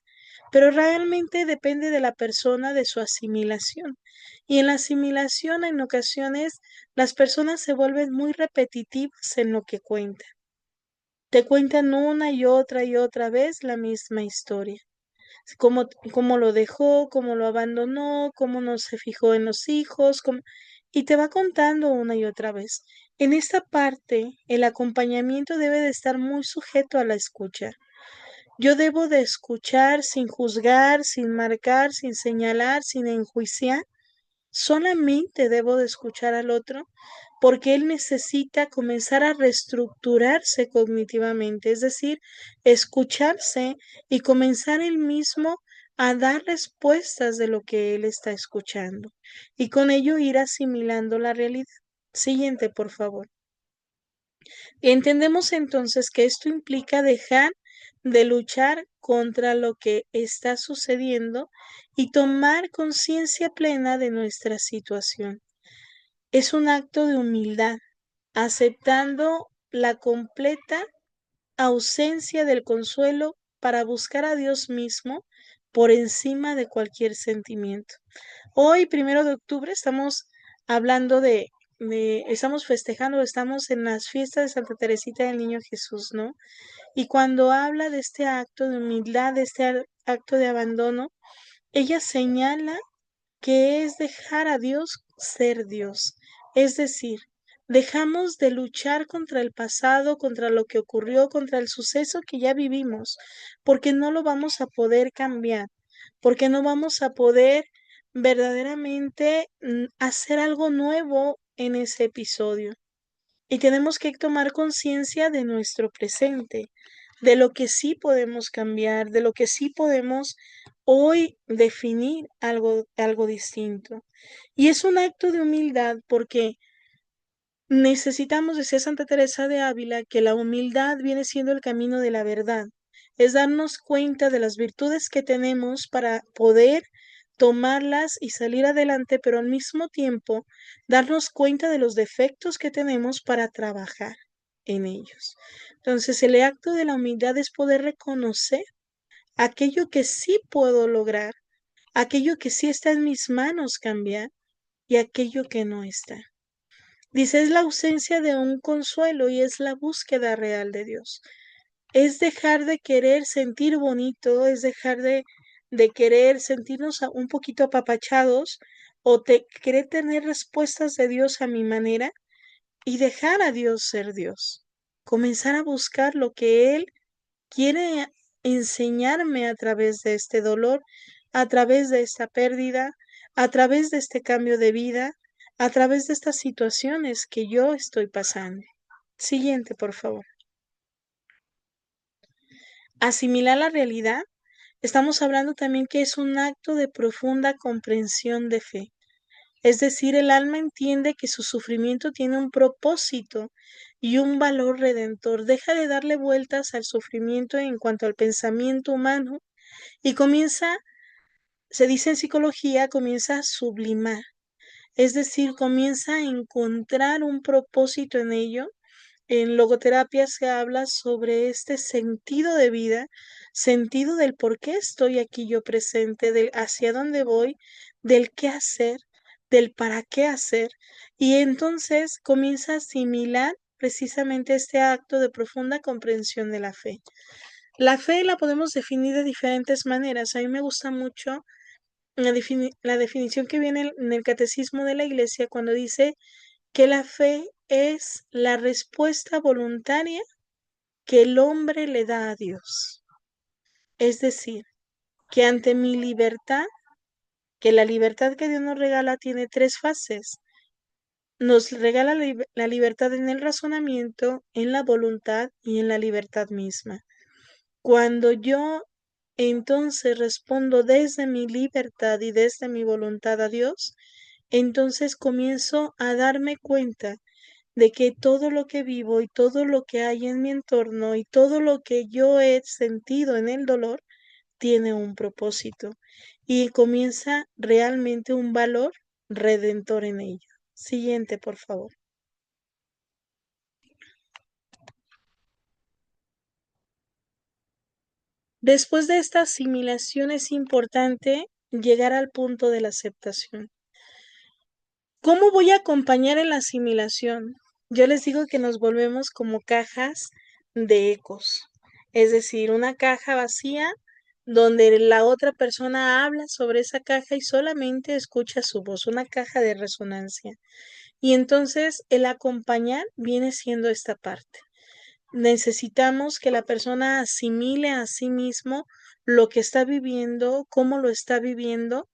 pero realmente depende de la persona, de su asimilación. Y en la asimilación, en ocasiones, las personas se vuelven muy repetitivas en lo que cuentan. Te cuentan una y otra vez la misma historia cómo lo dejó, cómo lo abandonó, cómo no se fijó en los hijos, y te va contando una y otra vez. En esta parte, el acompañamiento debe de estar muy sujeto a la escucha. Yo debo de escuchar sin juzgar, sin marcar, sin señalar, sin enjuiciar. Solamente debo de escuchar al otro porque él necesita comenzar a reestructurarse cognitivamente, es decir, escucharse y comenzar él mismo a dar respuestas de lo que él está escuchando y con ello ir asimilando la realidad. Siguiente, por favor. Entendemos entonces que esto implica dejar de luchar contra lo que está sucediendo y tomar conciencia plena de nuestra situación. Es un acto de humildad, aceptando la completa ausencia del consuelo para buscar a Dios mismo por encima de cualquier sentimiento. Hoy, 1 de octubre, estamos hablando estamos festejando, estamos en las fiestas de Santa Teresita del Niño Jesús, ¿no? Y cuando habla de este acto de humildad, de este acto de abandono, ella señala que es dejar a Dios ser Dios. Es decir, dejamos de luchar contra el pasado, contra lo que ocurrió, contra el suceso que ya vivimos, porque no lo vamos a poder cambiar, porque no vamos a poder verdaderamente hacer algo nuevo en ese episodio. Y tenemos que tomar conciencia de nuestro presente, de lo que sí podemos cambiar, de lo que sí podemos hoy definir algo distinto. Y es un acto de humildad porque necesitamos, decía Santa Teresa de Ávila, que la humildad viene siendo el camino de la verdad. Es darnos cuenta de las virtudes que tenemos para poder tomarlas y salir adelante, pero al mismo tiempo darnos cuenta de los defectos que tenemos para trabajar en ellos. Entonces, el acto de la humildad es poder reconocer aquello que sí puedo lograr, aquello que sí está en mis manos cambiar y aquello que no está. Dice, es la ausencia de un consuelo y es la búsqueda real de Dios. Es dejar de querer sentir bonito, es dejar de querer sentirnos un poquito apapachados o querer tener respuestas de Dios a mi manera y dejar a Dios ser Dios. Comenzar a buscar lo que Él quiere enseñarme a través de este dolor, a través de esta pérdida, a través de este cambio de vida, a través de estas situaciones que yo estoy pasando. Siguiente, por favor. Asimilar la realidad. Estamos hablando también que es un acto de profunda comprensión de fe. Es decir, el alma entiende que su sufrimiento tiene un propósito y un valor redentor. Deja de darle vueltas al sufrimiento en cuanto al pensamiento humano y comienza, se dice en psicología, comienza a sublimar. Es decir, comienza a encontrar un propósito en ello. En logoterapia se habla sobre este sentido de vida, sentido del por qué estoy aquí yo presente, del hacia dónde voy, del qué hacer, del para qué hacer. Y entonces comienza a asimilar precisamente este acto de profunda comprensión de la fe. La fe la podemos definir de diferentes maneras. A mí me gusta mucho la definición que viene en el Catecismo de la Iglesia cuando dice que la fe es la respuesta voluntaria que el hombre le da a Dios. Es decir, que ante mi libertad, que la libertad que Dios nos regala tiene tres fases. Nos regala la libertad en el razonamiento, en la voluntad y en la libertad misma. Cuando yo entonces respondo desde mi libertad y desde mi voluntad a Dios, entonces comienzo a darme cuenta de que todo lo que vivo y todo lo que hay en mi entorno y todo lo que yo he sentido en el dolor tiene un propósito y comienza realmente un valor redentor en ello. Siguiente, por favor. Después de esta asimilación es importante llegar al punto de la aceptación. ¿Cómo voy a acompañar en la asimilación? Yo les digo que nos volvemos como cajas de ecos, es decir, una caja vacía donde la otra persona habla sobre esa caja y solamente escucha su voz, una caja de resonancia. Y entonces el acompañar viene siendo esta parte. Necesitamos que la persona asimile a sí mismo lo que está viviendo, cómo lo está viviendo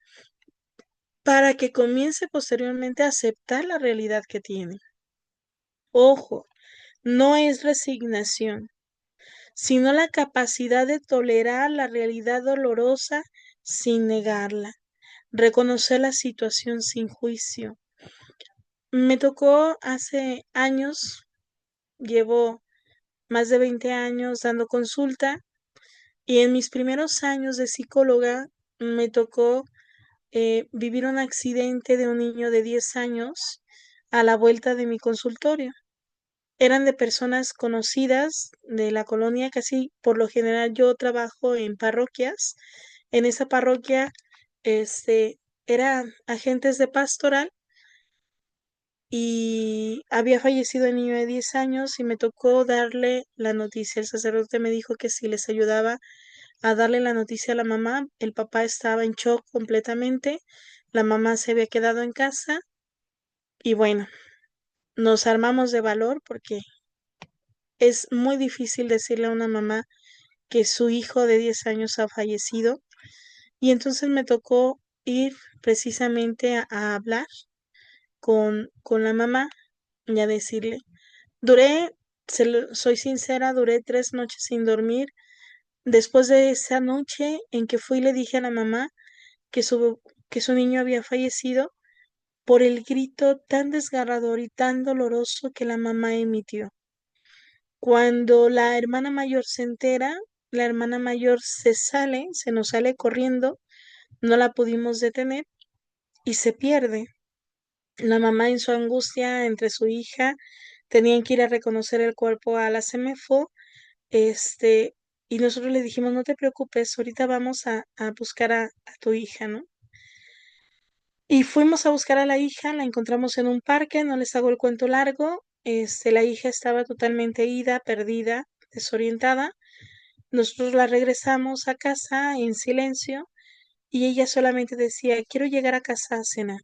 para que comience posteriormente a aceptar la realidad que tiene. Ojo, no es resignación, sino la capacidad de tolerar la realidad dolorosa sin negarla, reconocer la situación sin juicio. Me tocó hace años, llevo más de 20 años dando consulta y en mis primeros años de psicóloga me tocó vivir un accidente de un niño de 10 años a la vuelta de mi consultorio. Eran de personas conocidas de la colonia, casi por lo general yo trabajo en parroquias. En esa parroquia, eran agentes de pastoral y había fallecido el niño de 10 años y me tocó darle la noticia. El sacerdote me dijo que si les ayudaba a darle la noticia a la mamá, el papá estaba en shock completamente, la mamá se había quedado en casa y bueno, nos armamos de valor porque es muy difícil decirle a una mamá que su hijo de 10 años ha fallecido y entonces me tocó ir precisamente a hablar con la mamá y a decirle, duré, soy sincera, duré 3 noches sin dormir. Después de esa noche en que fui y le dije a la mamá que que su niño había fallecido por el grito tan desgarrador y tan doloroso que la mamá emitió. Cuando la hermana mayor se entera, la hermana mayor se nos sale corriendo, no la pudimos detener y se pierde. La mamá en su angustia entre su hija, tenían que ir a reconocer el cuerpo a la CEMEFO, este, y nosotros le dijimos, no te preocupes, ahorita vamos a buscar a tu hija, ¿no? Y fuimos a buscar a la hija, la encontramos en un parque, no les hago el cuento largo. La hija estaba totalmente ida, perdida, desorientada. Nosotros la regresamos a casa en silencio y ella solamente decía, quiero llegar a casa a cenar.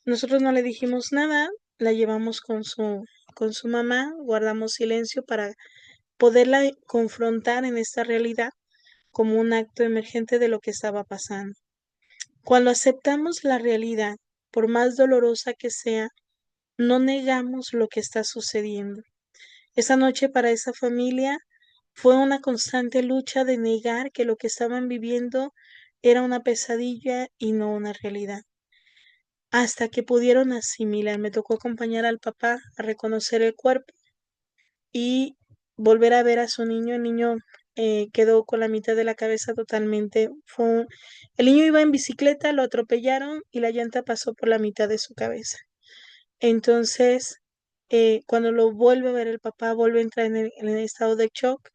Nosotros no le dijimos nada, la llevamos con su mamá, guardamos silencio para poderla confrontar en esta realidad como un acto emergente de lo que estaba pasando. Cuando aceptamos la realidad, por más dolorosa que sea, no negamos lo que está sucediendo. Esa noche para esa familia fue una constante lucha de negar que lo que estaban viviendo era una pesadilla y no una realidad. Hasta que pudieron asimilar, me tocó acompañar al papá a reconocer el cuerpo y volver a ver a su niño. El niño quedó con la mitad de la cabeza totalmente. El niño iba en bicicleta, lo atropellaron y la llanta pasó por la mitad de su cabeza. Entonces, cuando lo vuelve a ver el papá, vuelve a entrar en el estado de shock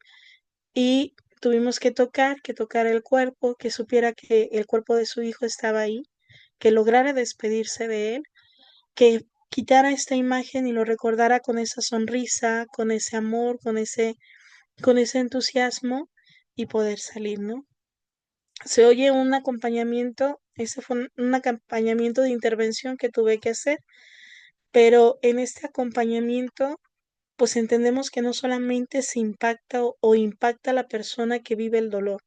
y tuvimos que tocar el cuerpo, que supiera que el cuerpo de su hijo estaba ahí, que lograra despedirse de él, que quitara esta imagen y lo recordara con esa sonrisa, con ese amor, con ese entusiasmo y poder salir, ¿no? Se oye un acompañamiento, ese fue un acompañamiento de intervención que tuve que hacer, pero en este acompañamiento, pues entendemos que no solamente se impacta o impacta a la persona que vive el dolor,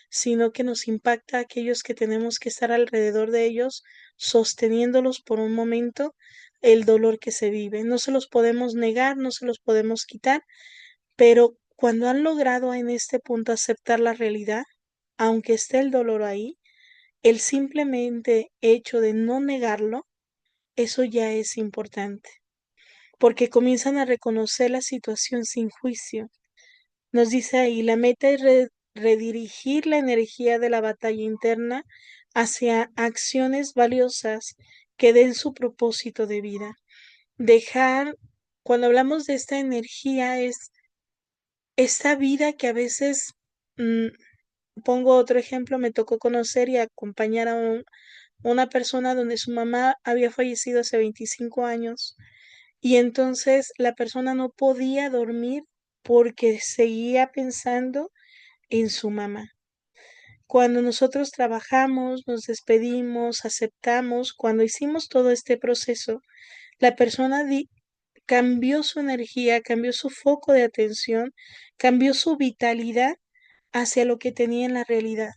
sino que nos impacta a aquellos que tenemos que estar alrededor de ellos, sosteniéndolos por un momento el dolor que se vive. No se los podemos negar, no se los podemos quitar, pero cuando han logrado en este punto aceptar la realidad, aunque esté el dolor ahí, el simplemente hecho de no negarlo, eso ya es importante, porque comienzan a reconocer la situación sin juicio. Nos dice ahí, la meta es redirigir la energía de la batalla interna hacia acciones valiosas que den su propósito de vida. Dejar, cuando hablamos de esta energía, es esta vida que a veces, mm, pongo otro ejemplo, me tocó conocer y acompañar a una persona donde su mamá había fallecido hace 25 años y entonces la persona no podía dormir porque seguía pensando en su mamá. Cuando nosotros trabajamos, nos despedimos, aceptamos, cuando hicimos todo este proceso, la persona cambió su energía, cambió su foco de atención, cambió su vitalidad hacia lo que tenía en la realidad.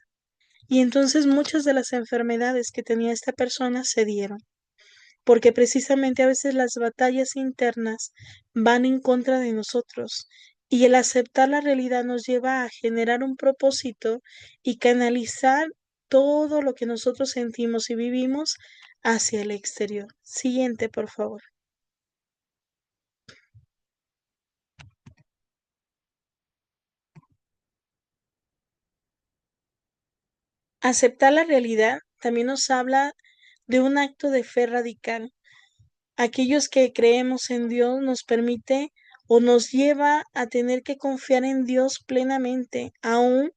Y entonces muchas de las enfermedades que tenía esta persona se dieron, porque precisamente a veces las batallas internas van en contra de nosotros y el aceptar la realidad nos lleva a generar un propósito y canalizar todo lo que nosotros sentimos y vivimos hacia el exterior. Siguiente, por favor. Aceptar la realidad también nos habla de un acto de fe radical. Aquellos que creemos en Dios nos permite o nos lleva a tener que confiar en Dios plenamente, aun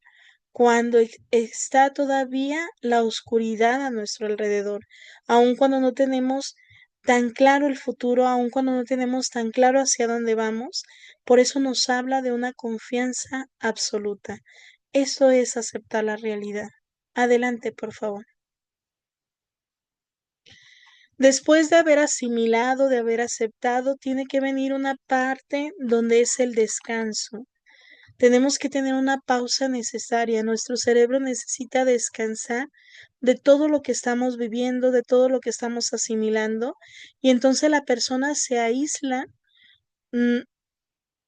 cuando está todavía la oscuridad a nuestro alrededor, aun cuando no tenemos tan claro el futuro, aun cuando no tenemos tan claro hacia dónde vamos. Por eso nos habla de una confianza absoluta. Eso es aceptar la realidad. Adelante, por favor. Después de haber asimilado, de haber aceptado, tiene que venir una parte donde es el descanso. Tenemos que tener una pausa necesaria. Nuestro cerebro necesita descansar de todo lo que estamos viviendo, de todo lo que estamos asimilando, y entonces la persona se aísla, mm,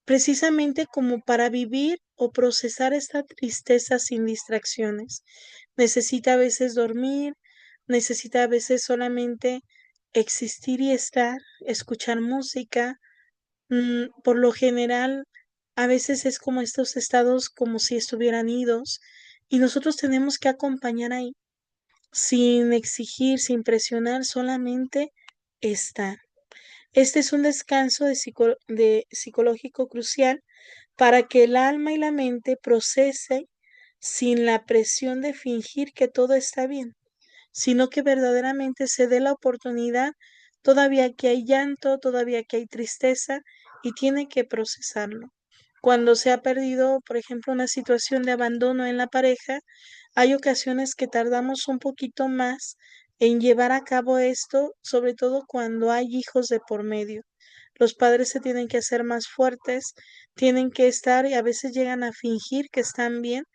precisamente como para vivir o procesar esta tristeza sin distracciones. Necesita a veces dormir, necesita a veces solamente existir y estar, escuchar música. Por lo general, a veces es como estos estados como si estuvieran idos y nosotros tenemos que acompañar ahí, sin exigir, sin presionar, solamente estar. Este es un descanso de psicológico crucial para que el alma y la mente procese sin la presión de fingir que todo está bien. sino que verdaderamente se dé la oportunidad, todavía que hay llanto, todavía que hay tristeza, y tiene que procesarlo. Cuando se ha perdido, por ejemplo, una situación de abandono en la pareja, hay ocasiones que tardamos un poquito más en llevar a cabo esto, sobre todo cuando hay hijos de por medio. Los padres se tienen que hacer más fuertes, tienen que estar y a veces llegan a fingir que están bien,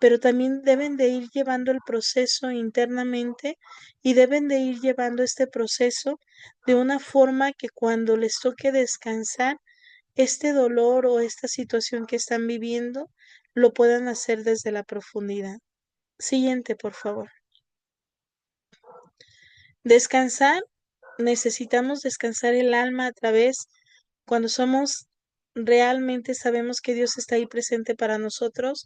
pero también deben de ir llevando el proceso internamente y deben de ir llevando este proceso de una forma que cuando les toque descansar, este dolor o esta situación que están viviendo lo puedan hacer desde la profundidad. Siguiente, por favor. Descansar, necesitamos descansar el alma a través, cuando somos realmente sabemos que Dios está ahí presente para nosotros,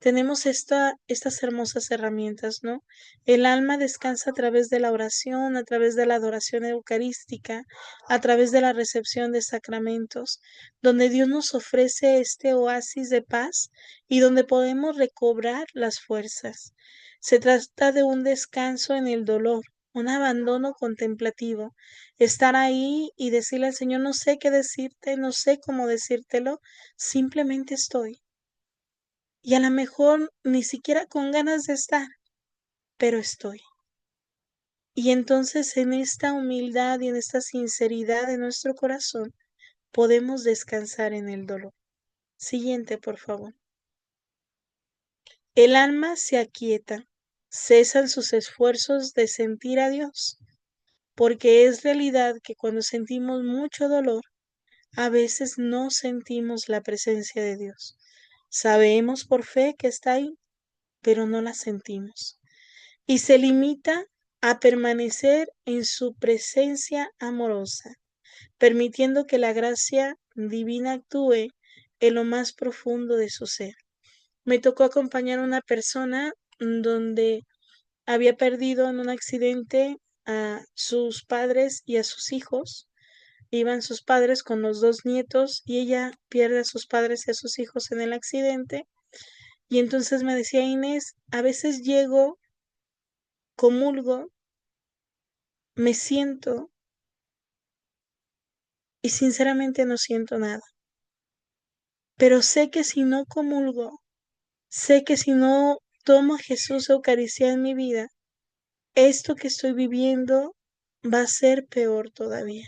tenemos estas hermosas herramientas, ¿no? El alma descansa a través de la oración, a través de la adoración eucarística, a través de la recepción de sacramentos, donde Dios nos ofrece este oasis de paz y donde podemos recobrar las fuerzas. Se trata de un descanso en el dolor, un abandono contemplativo, estar ahí y decirle al Señor, no sé qué decirte, no sé cómo decírtelo, simplemente estoy. Y a lo mejor ni siquiera con ganas de estar, pero estoy. Y entonces en esta humildad y en esta sinceridad de nuestro corazón podemos descansar en el dolor. Siguiente, por favor. El alma se aquieta, cesan sus esfuerzos de sentir a Dios, porque es realidad que cuando sentimos mucho dolor, a veces no sentimos la presencia de Dios. Sabemos por fe que está ahí, pero no la sentimos. Y se limita a permanecer en su presencia amorosa, permitiendo que la gracia divina actúe en lo más profundo de su ser. Me tocó acompañar a una persona donde había perdido en un accidente a sus padres y a sus hijos. Iban sus padres con los dos nietos y ella pierde a sus padres y a sus hijos en el accidente. Y entonces me decía Inés, a veces llego, comulgo, me siento y sinceramente no siento nada. Pero sé que si no comulgo, sé que si no tomo a Jesús Eucaristía en mi vida, esto que estoy viviendo va a ser peor todavía.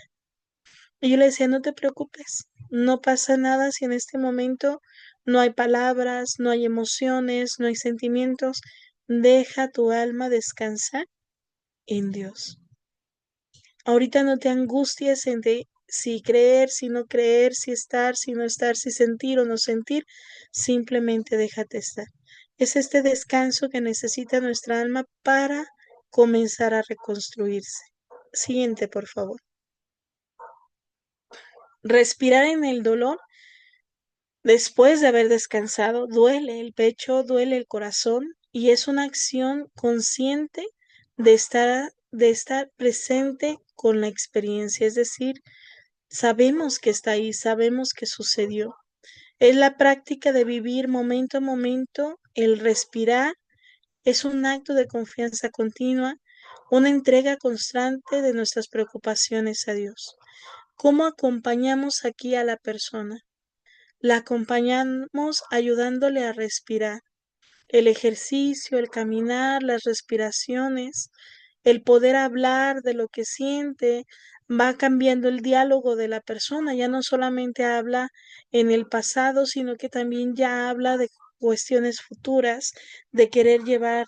Y yo le decía, no te preocupes, no pasa nada si en este momento no hay palabras, no hay emociones, no hay sentimientos. Deja tu alma descansar en Dios. Ahorita no te angusties en si creer, si no creer, si estar, si no estar, si sentir o no sentir, simplemente déjate estar. Es este descanso que necesita nuestra alma para comenzar a reconstruirse. Siguiente, por favor. Respirar en el dolor después de haber descansado, duele el pecho, duele el corazón y es una acción consciente de estar presente con la experiencia, es decir, sabemos que está ahí, sabemos que sucedió. Es la práctica de vivir momento a momento, el respirar es un acto de confianza continua, una entrega constante de nuestras preocupaciones a Dios. ¿Cómo acompañamos aquí a la persona? La acompañamos ayudándole a respirar. El ejercicio, el caminar, las respiraciones, el poder hablar de lo que siente, va cambiando el diálogo de la persona. Ya no solamente habla en el pasado, sino que también ya habla de cuestiones futuras, de querer llevar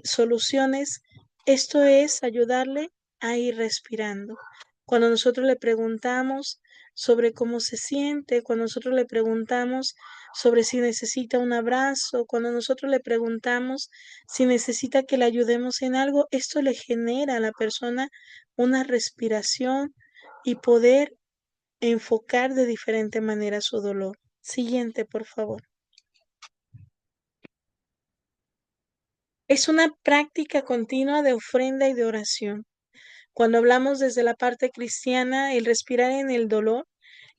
soluciones. Esto es ayudarle a ir respirando. Cuando nosotros le preguntamos sobre cómo se siente, cuando nosotros le preguntamos sobre si necesita un abrazo, cuando nosotros le preguntamos si necesita que le ayudemos en algo, esto le genera a la persona una respiración y poder enfocar de diferente manera su dolor. Siguiente, por favor. Es una práctica continua de ofrenda y de oración. Cuando hablamos desde la parte cristiana, el respirar en el dolor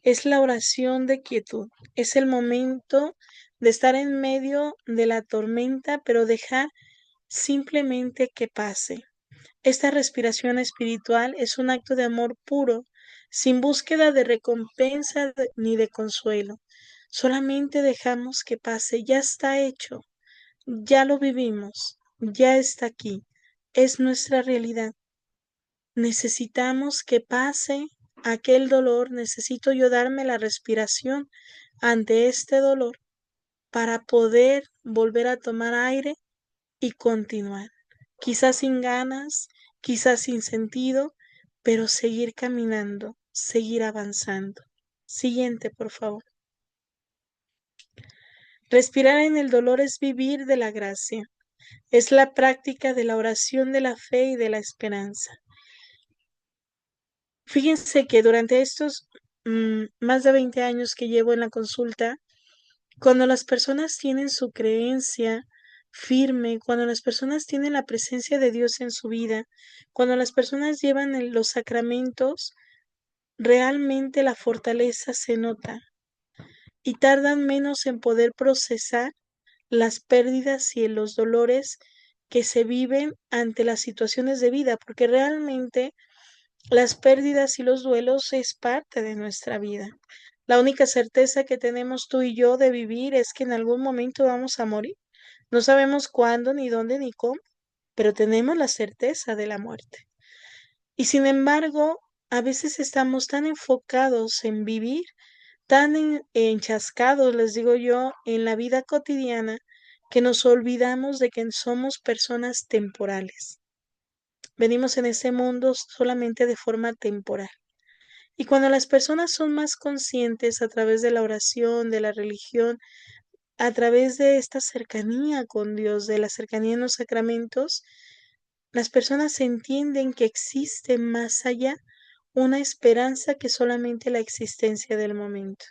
es la oración de quietud, es el momento de estar en medio de la tormenta, pero dejar simplemente que pase. Esta respiración espiritual es un acto de amor puro, sin búsqueda de recompensa ni de consuelo. Solamente dejamos que pase, ya está hecho, ya lo vivimos, ya está aquí, es nuestra realidad. Necesitamos que pase aquel dolor, necesito yo darme la respiración ante este dolor para poder volver a tomar aire y continuar. Quizás sin ganas, quizás sin sentido, pero seguir caminando, seguir avanzando. Siguiente, por favor. Respirar en el dolor es vivir de la gracia. Es la práctica de la oración de la fe y de la esperanza. Fíjense que durante estos más de 20 años que llevo en la consulta, cuando las personas tienen su creencia firme, cuando las personas tienen la presencia de Dios en su vida, cuando las personas llevan los sacramentos, realmente la fortaleza se nota y tardan menos en poder procesar las pérdidas y los dolores que se viven ante las situaciones de vida, porque realmente las pérdidas y los duelos es parte de nuestra vida. La única certeza que tenemos tú y yo de vivir es que en algún momento vamos a morir. No sabemos cuándo, ni dónde, ni cómo, pero tenemos la certeza de la muerte. Y sin embargo, a veces estamos tan enfocados en vivir, tan enchascados, les digo yo, en la vida cotidiana, que nos olvidamos de que somos personas temporales. Venimos en este mundo solamente de forma temporal. Y cuando las personas son más conscientes a través de la oración, de la religión, a través de esta cercanía con Dios, de la cercanía en los sacramentos, las personas entienden que existe más allá una esperanza que solamente la existencia del momento.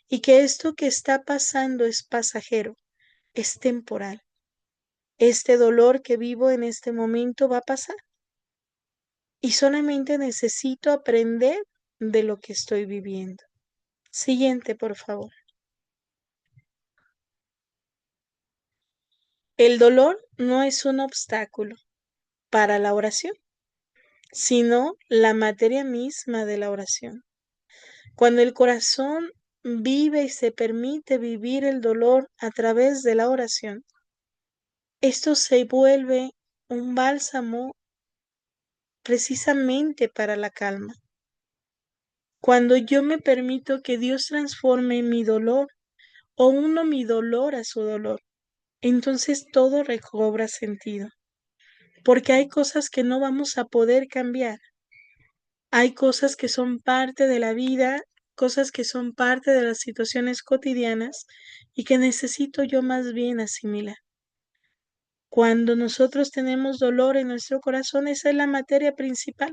Y que esto que está pasando es pasajero, es temporal. Este dolor que vivo en este momento va a pasar. Y solamente necesito aprender de lo que estoy viviendo. Siguiente, por favor. El dolor no es un obstáculo para la oración, sino la materia misma de la oración. Cuando el corazón vive y se permite vivir el dolor a través de la oración, esto se vuelve un bálsamo precisamente para la calma. Cuando yo me permito que Dios transforme mi dolor o uno mi dolor a su dolor, entonces todo recobra sentido, porque hay cosas que no vamos a poder cambiar. Hay cosas que son parte de la vida, cosas que son parte de las situaciones cotidianas y que necesito yo más bien asimilar. Cuando nosotros tenemos dolor en nuestro corazón, esa es la materia principal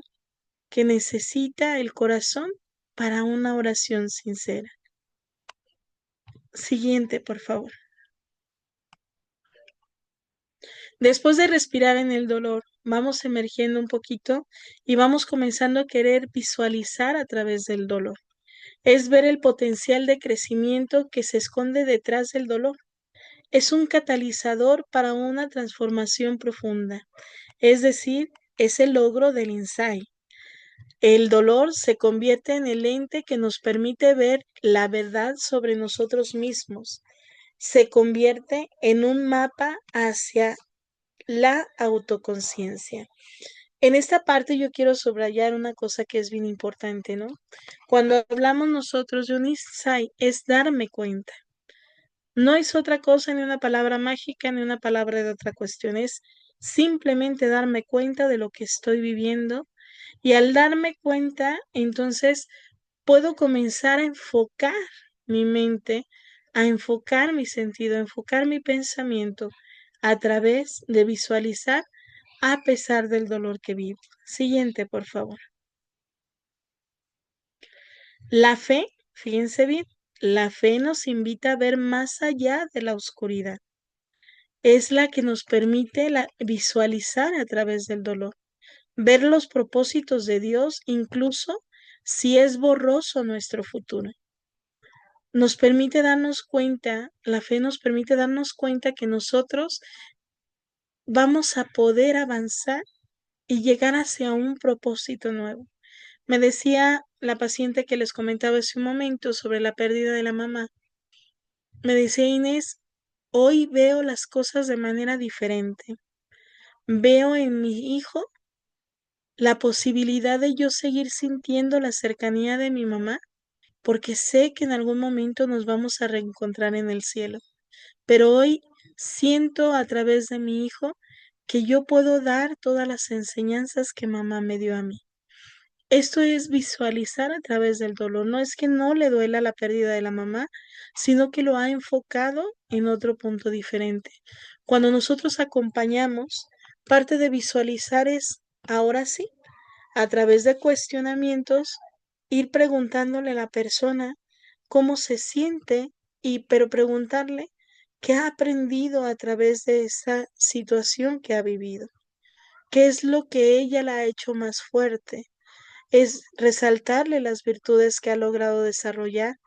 que necesita el corazón para una oración sincera. Siguiente, por favor. Después de respirar en el dolor, vamos emergiendo un poquito y vamos comenzando a querer visualizar a través del dolor. Es ver el potencial de crecimiento que se esconde detrás del dolor. Es un catalizador para una transformación profunda, es decir, es el logro del insight. El dolor se convierte en el lente que nos permite ver la verdad sobre nosotros mismos. Se convierte en un mapa hacia la autoconciencia. En esta parte yo quiero subrayar una cosa que es bien importante, ¿no? Cuando hablamos nosotros de un insight, es darme cuenta. No es otra cosa, ni una palabra mágica, ni una palabra de otra cuestión. Es simplemente darme cuenta de lo que estoy viviendo. Y al darme cuenta, entonces puedo comenzar a enfocar mi mente, a enfocar mi sentido, a enfocar mi pensamiento a través de visualizar a pesar del dolor que vivo. Siguiente, por favor. La fe, fíjense bien, la fe nos invita a ver más allá de la oscuridad. Es la que nos permite visualizar a través del dolor, ver los propósitos de Dios, incluso si es borroso nuestro futuro. Nos permite darnos cuenta, la fe nos permite darnos cuenta que nosotros vamos a poder avanzar y llegar hacia un propósito nuevo. Me decía la paciente que les comentaba hace un momento sobre la pérdida de la mamá, me decía Inés, hoy veo las cosas de manera diferente. Veo en mi hijo la posibilidad de yo seguir sintiendo la cercanía de mi mamá, porque sé que en algún momento nos vamos a reencontrar en el cielo. Pero hoy siento a través de mi hijo que yo puedo dar todas las enseñanzas que mamá me dio a mí. Esto es visualizar a través del dolor. No es que no le duela la pérdida de la mamá, sino que lo ha enfocado en otro punto diferente. Cuando nosotros acompañamos, parte de visualizar es, ahora sí, a través de cuestionamientos, ir preguntándole a la persona cómo se siente pero preguntarle qué ha aprendido a través de esa situación que ha vivido, qué es lo que ella la ha hecho más fuerte, es resaltarle las virtudes que ha logrado desarrollar,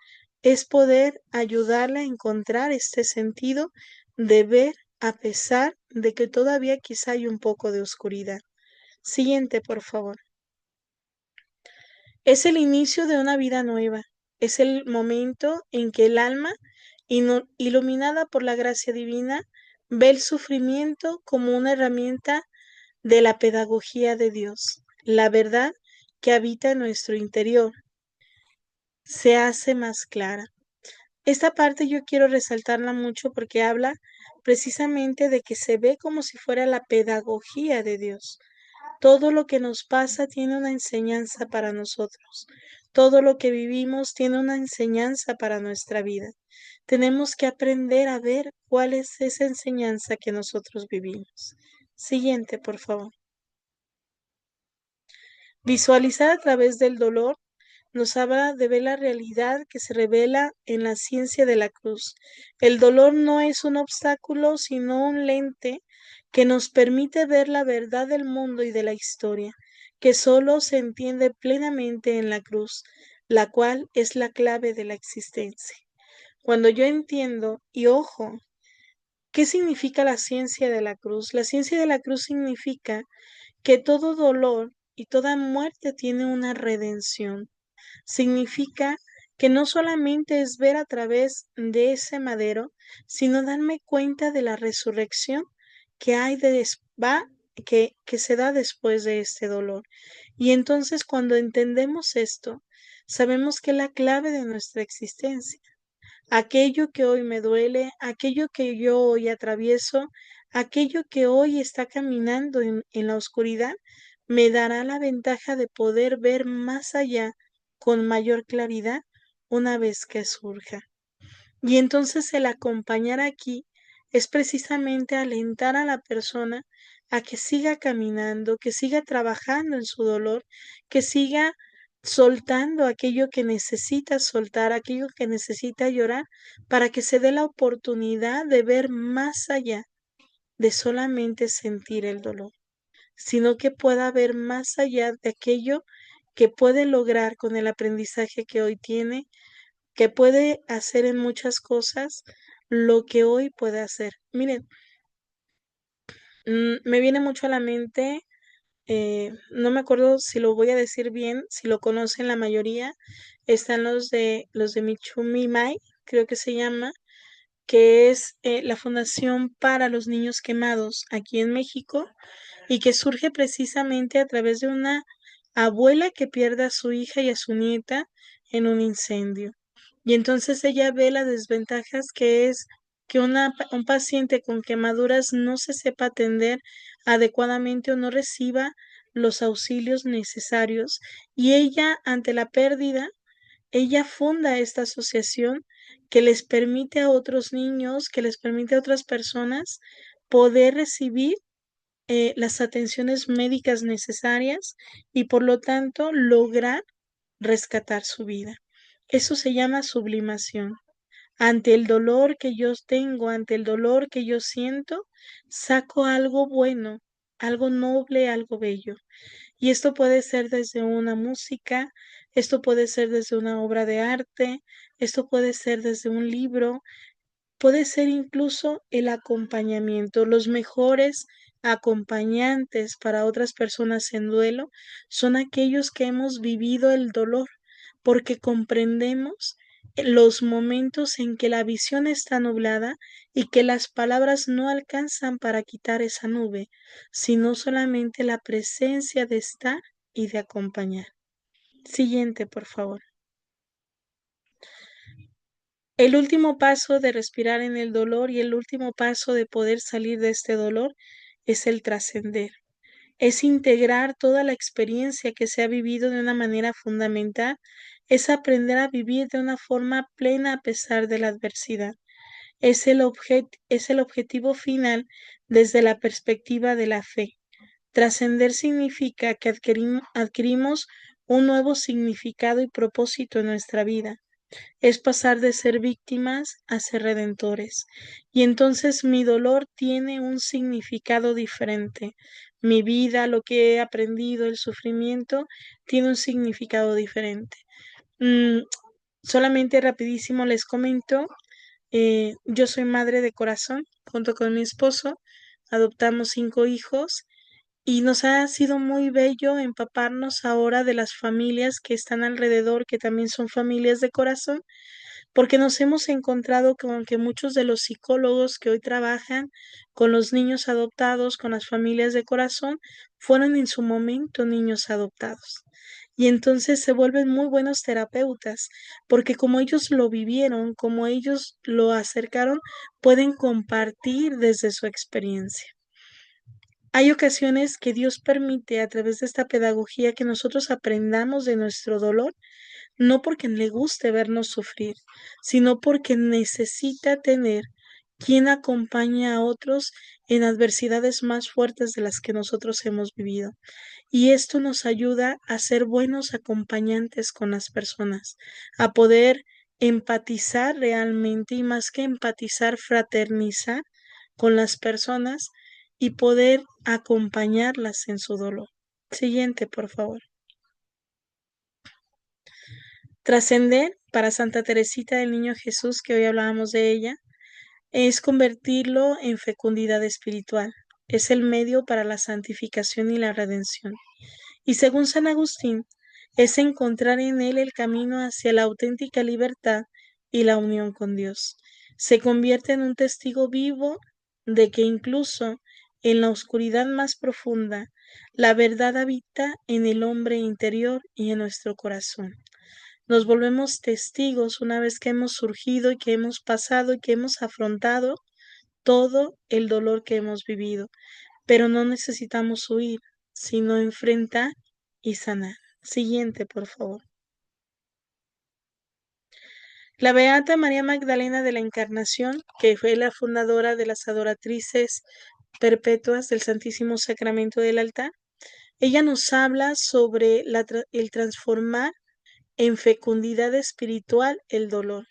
es poder ayudarle a encontrar este sentido de ver a pesar de que todavía quizá hay un poco de oscuridad. Siguiente, por favor. Es el inicio de una vida nueva, es el momento en que el alma, iluminada por la gracia divina, ve el sufrimiento como una herramienta de la pedagogía de Dios. La verdad que habita en nuestro interior se hace más clara. Esta parte yo quiero resaltarla mucho porque habla precisamente de que se ve como si fuera la pedagogía de Dios. Todo lo que nos pasa tiene una enseñanza para nosotros. Todo lo que vivimos tiene una enseñanza para nuestra vida. Tenemos que aprender a ver cuál es esa enseñanza que nosotros vivimos. Siguiente, por favor. Visualizar a través del dolor nos habla de ver la realidad que se revela en la ciencia de la cruz. El dolor no es un obstáculo, sino un lente que nos permite ver la verdad del mundo y de la historia, que solo se entiende plenamente en la cruz, la cual es la clave de la existencia. Cuando yo entiendo, y ojo, ¿qué significa la ciencia de la cruz? La ciencia de la cruz significa que todo dolor y toda muerte tiene una redención. Significa que no solamente es ver a través de ese madero, sino darme cuenta de la resurrección que hay que se da después de este dolor. Y entonces cuando entendemos esto, sabemos que es la clave de nuestra existencia. Aquello que hoy me duele, aquello que yo hoy atravieso, aquello que hoy está caminando en la oscuridad, me dará la ventaja de poder ver más allá con mayor claridad una vez que surja. Y entonces el acompañar aquí es precisamente alentar a la persona a que siga caminando, que siga trabajando en su dolor, que siga soltando aquello que necesita soltar, aquello que necesita llorar, para que se dé la oportunidad de ver más allá de solamente sentir el dolor, sino que pueda ver más allá de aquello que puede lograr con el aprendizaje que hoy tiene, que puede hacer en muchas cosas lo que hoy puede hacer. Miren, me viene mucho a la mente, no me acuerdo si lo voy a decir bien, si lo conocen la mayoría, están los de Michumi Mai, creo que se llama, que es la Fundación para los Niños Quemados aquí en México y que surge precisamente a través de una abuela que pierde a su hija y a su nieta en un incendio. Y entonces ella ve las desventajas que es que un paciente con quemaduras no se sepa atender adecuadamente o no reciba los auxilios necesarios. Y ella, ante la pérdida, ella funda esta asociación que les permite a otros niños, que les permite a otras personas poder recibir las atenciones médicas necesarias y por lo tanto lograr rescatar su vida. Eso se llama sublimación. Ante el dolor que yo tengo, ante el dolor que yo siento, saco algo bueno, algo noble, algo bello. Y esto puede ser desde una música, esto puede ser desde una obra de arte, esto puede ser desde un libro, puede ser incluso el acompañamiento. Los mejores acompañantes para otras personas en duelo son aquellos que hemos vivido el dolor, porque comprendemos los momentos en que la visión está nublada y que las palabras no alcanzan para quitar esa nube, sino solamente la presencia de estar y de acompañar. Siguiente, por favor. El último paso de respirar en el dolor y el último paso de poder salir de este dolor es el trascender. Es integrar toda la experiencia que se ha vivido de una manera fundamental, es aprender a vivir de una forma plena a pesar de la adversidad. Es el objetivo final desde la perspectiva de la fe. Trascender significa que adquirimos un nuevo significado y propósito en nuestra vida. Es pasar de ser víctimas a ser redentores. Y entonces mi dolor tiene un significado diferente. Mi vida, lo que he aprendido, el sufrimiento, tiene un significado diferente. Mm, Solamente rapidísimo les comento, yo soy madre de corazón, junto con mi esposo, adoptamos 5 hijos y nos ha sido muy bello empaparnos ahora de las familias que están alrededor, que también son familias de corazón, porque nos hemos encontrado con que muchos de los psicólogos que hoy trabajan con los niños adoptados, con las familias de corazón, fueron en su momento niños adoptados. Y entonces se vuelven muy buenos terapeutas, porque como ellos lo vivieron, como ellos lo acercaron, pueden compartir desde su experiencia. Hay ocasiones que Dios permite a través de esta pedagogía que nosotros aprendamos de nuestro dolor, no porque le guste vernos sufrir, sino porque necesita tener quien acompañe a otros en adversidades más fuertes de las que nosotros hemos vivido. Y esto nos ayuda a ser buenos acompañantes con las personas, a poder empatizar realmente y más que empatizar, fraternizar con las personas y poder acompañarlas en su dolor. Siguiente, por favor. Trascender para Santa Teresita del Niño Jesús, que hoy hablábamos de ella, es convertirlo en fecundidad espiritual. Es el medio para la santificación y la redención. Y según San Agustín, es encontrar en él el camino hacia la auténtica libertad y la unión con Dios. Se convierte en un testigo vivo de que incluso en la oscuridad más profunda, la verdad habita en el hombre interior y en nuestro corazón. Nos volvemos testigos una vez que hemos surgido y que hemos pasado y que hemos afrontado todo el dolor que hemos vivido, pero no necesitamos huir, sino enfrentar y sanar. Siguiente, por favor. La Beata María Magdalena de la Encarnación, que fue la fundadora de las adoratrices perpetuas del Santísimo Sacramento del altar, ella nos habla sobre el transformar en fecundidad espiritual el dolor.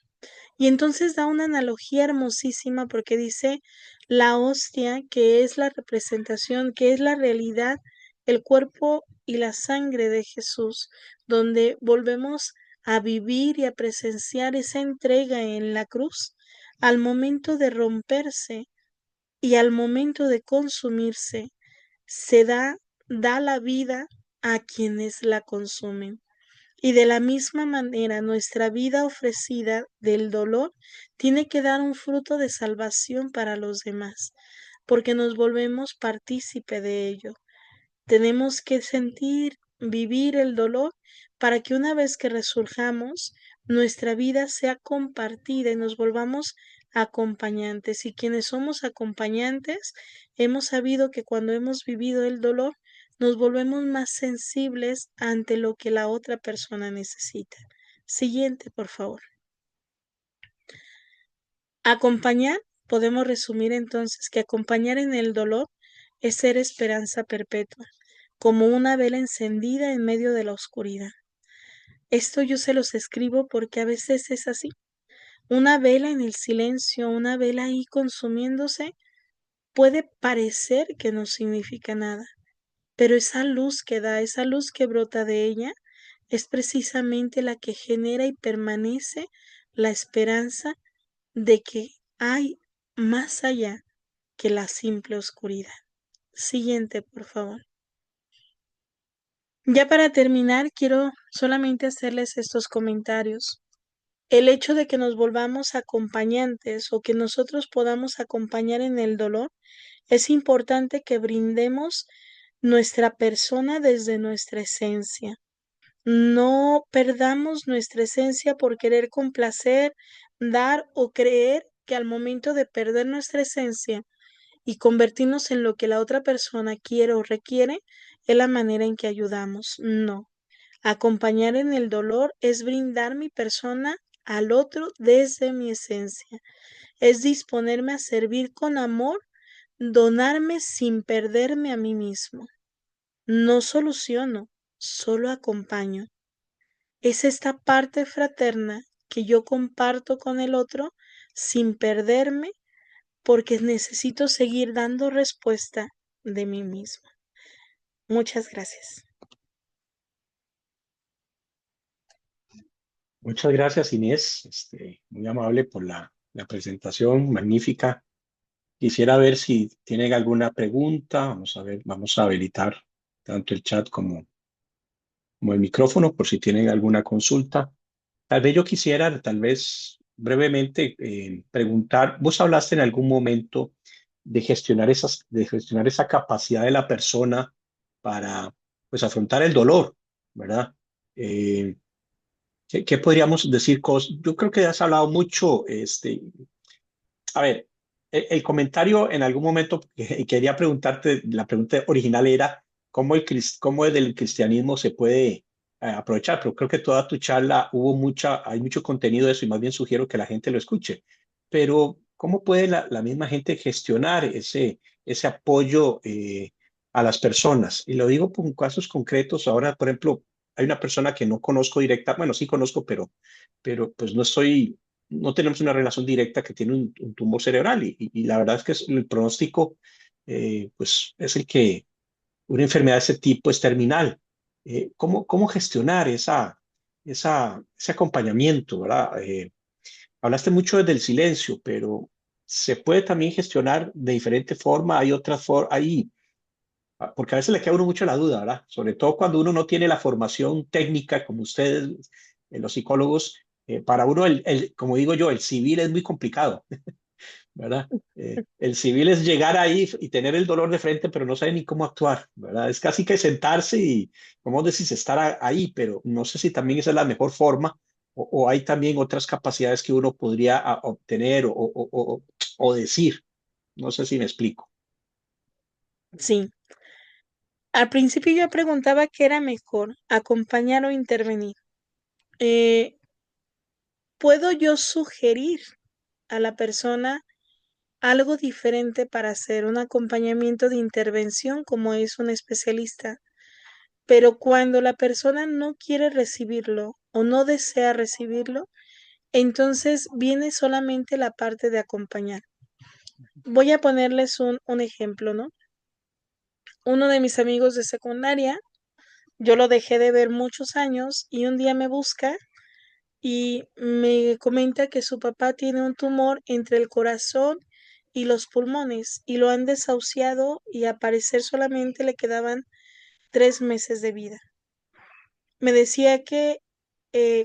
Y entonces da una analogía hermosísima porque dice la hostia, que es la representación, que es la realidad, el cuerpo y la sangre de Jesús, donde volvemos a vivir y a presenciar esa entrega en la cruz, al momento de romperse y al momento de consumirse, se da la vida a quienes la consumen. Y de la misma manera, nuestra vida ofrecida del dolor tiene que dar un fruto de salvación para los demás, porque nos volvemos partícipe de ello. Tenemos que sentir, vivir el dolor para que una vez que resurjamos, nuestra vida sea compartida y nos volvamos acompañantes. Y quienes somos acompañantes, hemos sabido que cuando hemos vivido el dolor, nos volvemos más sensibles ante lo que la otra persona necesita. Siguiente, por favor. Acompañar, podemos resumir entonces que acompañar en el dolor es ser esperanza perpetua, como una vela encendida en medio de la oscuridad. Esto yo se los escribo porque a veces es así. Una vela en el silencio, una vela ahí consumiéndose, puede parecer que no significa nada, pero esa luz que da, esa luz que brota de ella, es precisamente la que genera y permanece la esperanza de que hay más allá que la simple oscuridad. Siguiente, por favor. Ya para terminar, quiero solamente hacerles estos comentarios. El hecho de que nos volvamos acompañantes o que nosotros podamos acompañar en el dolor, es importante que brindemos nuestra persona desde nuestra esencia. No perdamos nuestra esencia por querer complacer, dar o creer que al momento de perder nuestra esencia y convertirnos en lo que la otra persona quiere o requiere, es la manera en que ayudamos. No. Acompañar en el dolor es brindar mi persona al otro desde mi esencia. Es disponerme a servir con amor, donarme sin perderme a mí mismo. No soluciono, solo acompaño. Es esta parte fraterna que yo comparto con el otro sin perderme porque necesito seguir dando respuesta de mí mismo. Muchas gracias. Muchas gracias, Inés. Muy amable por la presentación, magnífica. Quisiera ver si tienen alguna pregunta. Vamos a ver, vamos a habilitar tanto el chat como el micrófono por si tienen alguna consulta. Tal vez yo quisiera, tal vez brevemente, preguntar, vos hablaste en algún momento de gestionar esa capacidad de la persona para, pues, afrontar el dolor, ¿verdad? Eh, ¿qué podríamos decir? Yo creo que has hablado mucho, a ver, el comentario en algún momento quería preguntarte, la pregunta original era cómo desde el cristianismo se puede aprovechar, pero creo que toda tu charla hay mucho contenido de eso y más bien sugiero que la gente lo escuche. Pero ¿cómo puede la misma gente gestionar ese apoyo a las personas? Y lo digo por casos concretos. Ahora, por ejemplo, hay una persona que no conozco directa, bueno, sí conozco, pero pues no tenemos una relación directa, que tiene un tumor cerebral y la verdad es que el pronóstico pues es el que una enfermedad de ese tipo es terminal. ¿Cómo gestionar ese acompañamiento, ¿verdad? Hablaste mucho del silencio, pero se puede también gestionar de diferente forma. Hay otras formas, porque a veces le queda a uno mucho la duda, ¿verdad? Sobre todo cuando uno no tiene la formación técnica como ustedes, los psicólogos. Para uno, como digo yo, el civil es muy complicado, ¿verdad? El civil es llegar ahí y tener el dolor de frente, pero no sabe ni cómo actuar, ¿verdad? Es casi que sentarse y, como decís, estar ahí, pero no sé si también esa es la mejor forma o hay también otras capacidades que uno podría obtener o decir. No sé si me explico. Sí. Al principio yo preguntaba qué era mejor, acompañar o intervenir. Eh, ¿Puedo yo sugerir a la persona algo diferente para hacer un acompañamiento de intervención como es un especialista? Pero cuando la persona no quiere recibirlo o no desea recibirlo, entonces viene solamente la parte de acompañar. Voy a ponerles un ejemplo, ¿no? Uno de mis amigos de secundaria, yo lo dejé de ver muchos años y un día me busca y me comenta que su papá tiene un tumor entre el corazón y los pulmones y lo han desahuciado y a parecer solamente le quedaban 3 meses de vida. Me decía que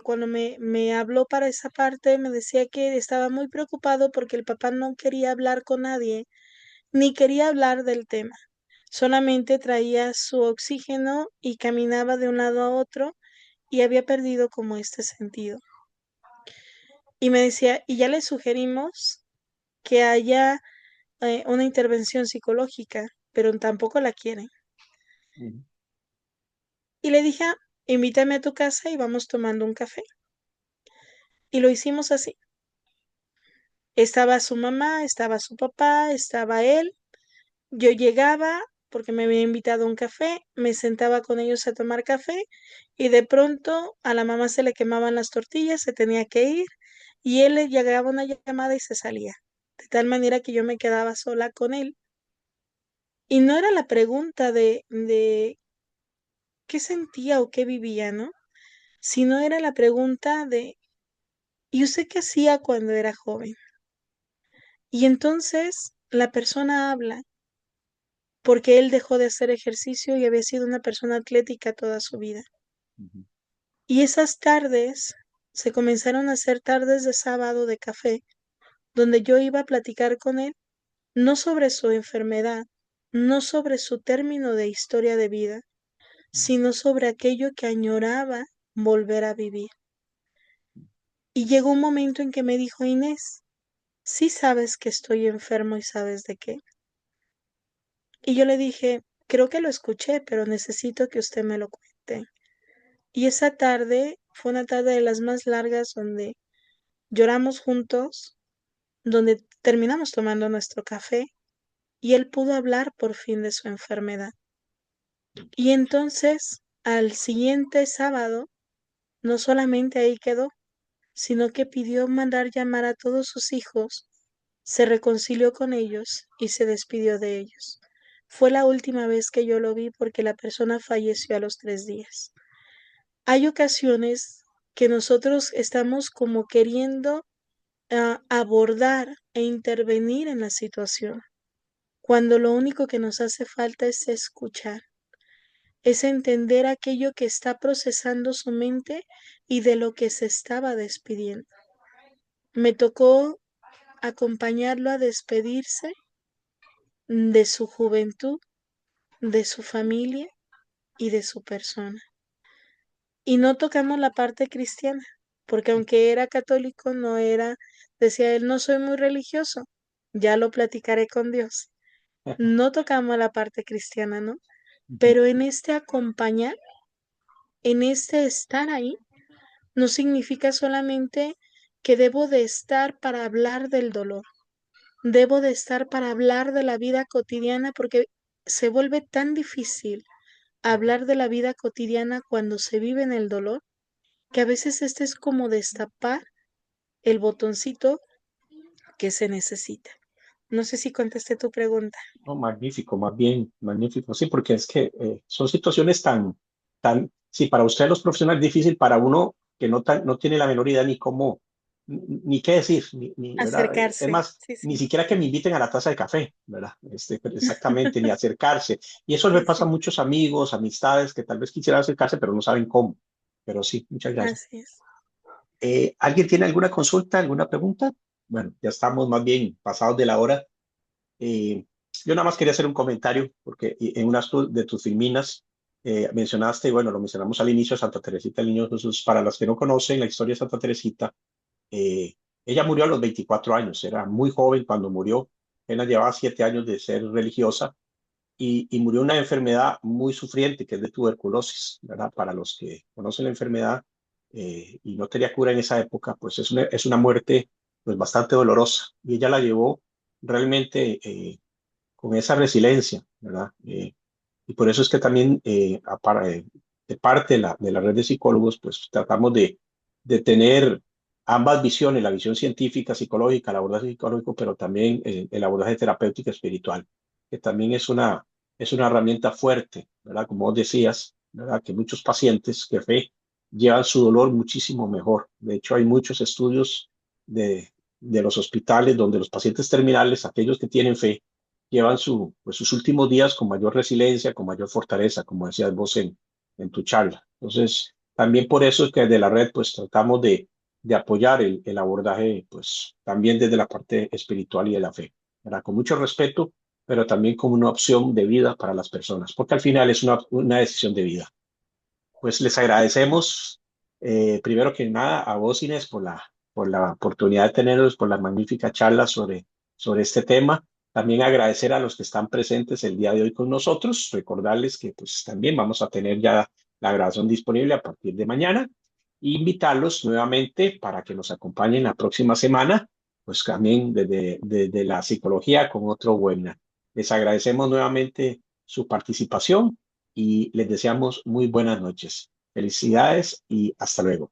cuando me habló para esa parte, me decía que estaba muy preocupado porque el papá no quería hablar con nadie, ni quería hablar del tema. Solamente traía su oxígeno y caminaba de un lado a otro y había perdido como este sentido. Y me decía, y ya le sugerimos que haya una intervención psicológica, pero tampoco la quieren. Ujú. Y le dije, "Ah, invítame a tu casa y vamos tomando un café". Y lo hicimos así. Estaba su mamá, estaba su papá, estaba él. Yo llegaba porque me había invitado a un café, me sentaba con ellos a tomar café y de pronto a la mamá se le quemaban las tortillas, se tenía que ir y él le llegaba una llamada y se salía. De tal manera que yo me quedaba sola con él. Y no era la pregunta de qué sentía o qué vivía, ¿no? Sino era la pregunta de, ¿y usted qué hacía cuando era joven? Y entonces la persona habla porque él dejó de hacer ejercicio y había sido una persona atlética toda su vida. ujú, Y esas tardes se comenzaron a hacer tardes de sábado de café, donde yo iba a platicar con él, no sobre su enfermedad, no sobre su término de historia de vida, sino sobre aquello que añoraba volver a vivir. Y llegó un momento en que me dijo: Inés, sí sabes que estoy enfermo y sabes de qué. Y yo le dije: creo que lo escuché, pero necesito que usted me lo cuente. Y esa tarde fue una tarde de las más largas donde lloramos juntos, donde terminamos tomando nuestro café y él pudo hablar por fin de su enfermedad. Y entonces, al siguiente sábado, no solamente ahí quedó, sino que pidió mandar llamar a todos sus hijos, se reconcilió con ellos y se despidió de ellos. Fue la última vez que yo lo vi porque la persona falleció a los 3 días. Hay ocasiones que nosotros estamos como queriendo abordar e intervenir en la situación, cuando lo único que nos hace falta es escuchar, es entender aquello que está procesando su mente y de lo que se estaba despidiendo. Me tocó acompañarlo a despedirse de su juventud, de su familia y de su persona. Y no tocamos la parte cristiana, porque aunque era católico, no era, decía él, no soy muy religioso, ya lo platicaré con Dios. No tocamos la parte cristiana, ¿no? ujú. Pero en este acompañar, en este estar ahí, no significa solamente que debo de estar para hablar del dolor, debo de estar para hablar de la vida cotidiana, porque se vuelve tan difícil hablar de la vida cotidiana cuando se vive en el dolor, que a veces este es como destapar el botoncito que se necesita. No sé si contesté tu pregunta. No, magnífico, más bien, magnífico. Sí, porque es que son situaciones sí, para ustedes los profesionales difícil, para uno que no tiene la menor idea ni cómo, ni qué decir, ¿verdad? Es Acercarse, más, sí, ni sí, siquiera que me inviten a la taza de café, ¿verdad? Pero exactamente, ni acercarse. Y eso le sí, pasa a sí, muchos amigos, amistades que tal vez quisieran acercarse, pero no saben cómo. Pero sí, muchas gracias. así es. ¿Alguien tiene alguna consulta, alguna pregunta? Bueno, ya estamos más bien pasados de la hora. Eh, yo nada más quería hacer un comentario, porque en una de tus filminas mencionaste, y bueno, lo mencionamos al inicio, Santa Teresita del Niño Jesús. Para las que no conocen la historia de Santa Teresita, eh, ella murió a los 24 años, era muy joven cuando murió, apenas llevaba 7 años de ser religiosa y murió de una enfermedad muy sufriente, que es de tuberculosis, ¿verdad? Para los que conocen la enfermedad y no tenía cura en esa época, pues es una muerte pues bastante dolorosa y ella la llevó realmente con esa resiliencia, ¿verdad? Y por eso es que también, de parte de la red de psicólogos, pues tratamos de tener ambas visiones, la visión científica, psicológica, el abordaje psicológico, pero también el abordaje terapéutico espiritual, que también es una herramienta fuerte, ¿verdad? Como vos decías, ¿verdad? Que muchos pacientes que fe llevan su dolor muchísimo mejor. De hecho, hay muchos estudios de los hospitales donde los pacientes terminales, aquellos que tienen fe, llevan pues, sus últimos días con mayor resiliencia, con mayor fortaleza, como decías vos en tu charla. Entonces, también por eso es que desde la red, pues tratamos de apoyar el abordaje, pues también desde la parte espiritual y de la fe, ¿verdad? Con mucho respeto, pero también como una opción de vida para las personas, porque al final es una decisión de vida. Pues les agradecemos, primero que nada, a vos, Inés, por la oportunidad de tenerlos, por la magnífica charla sobre este tema. También agradecer a los que están presentes el día de hoy con nosotros, recordarles que pues también vamos a tener ya la grabación disponible a partir de mañana. E invitarlos nuevamente para que nos acompañen la próxima semana, pues también desde la psicología con otro webinar. Les agradecemos nuevamente su participación y les deseamos muy buenas noches. Felicidades y hasta luego.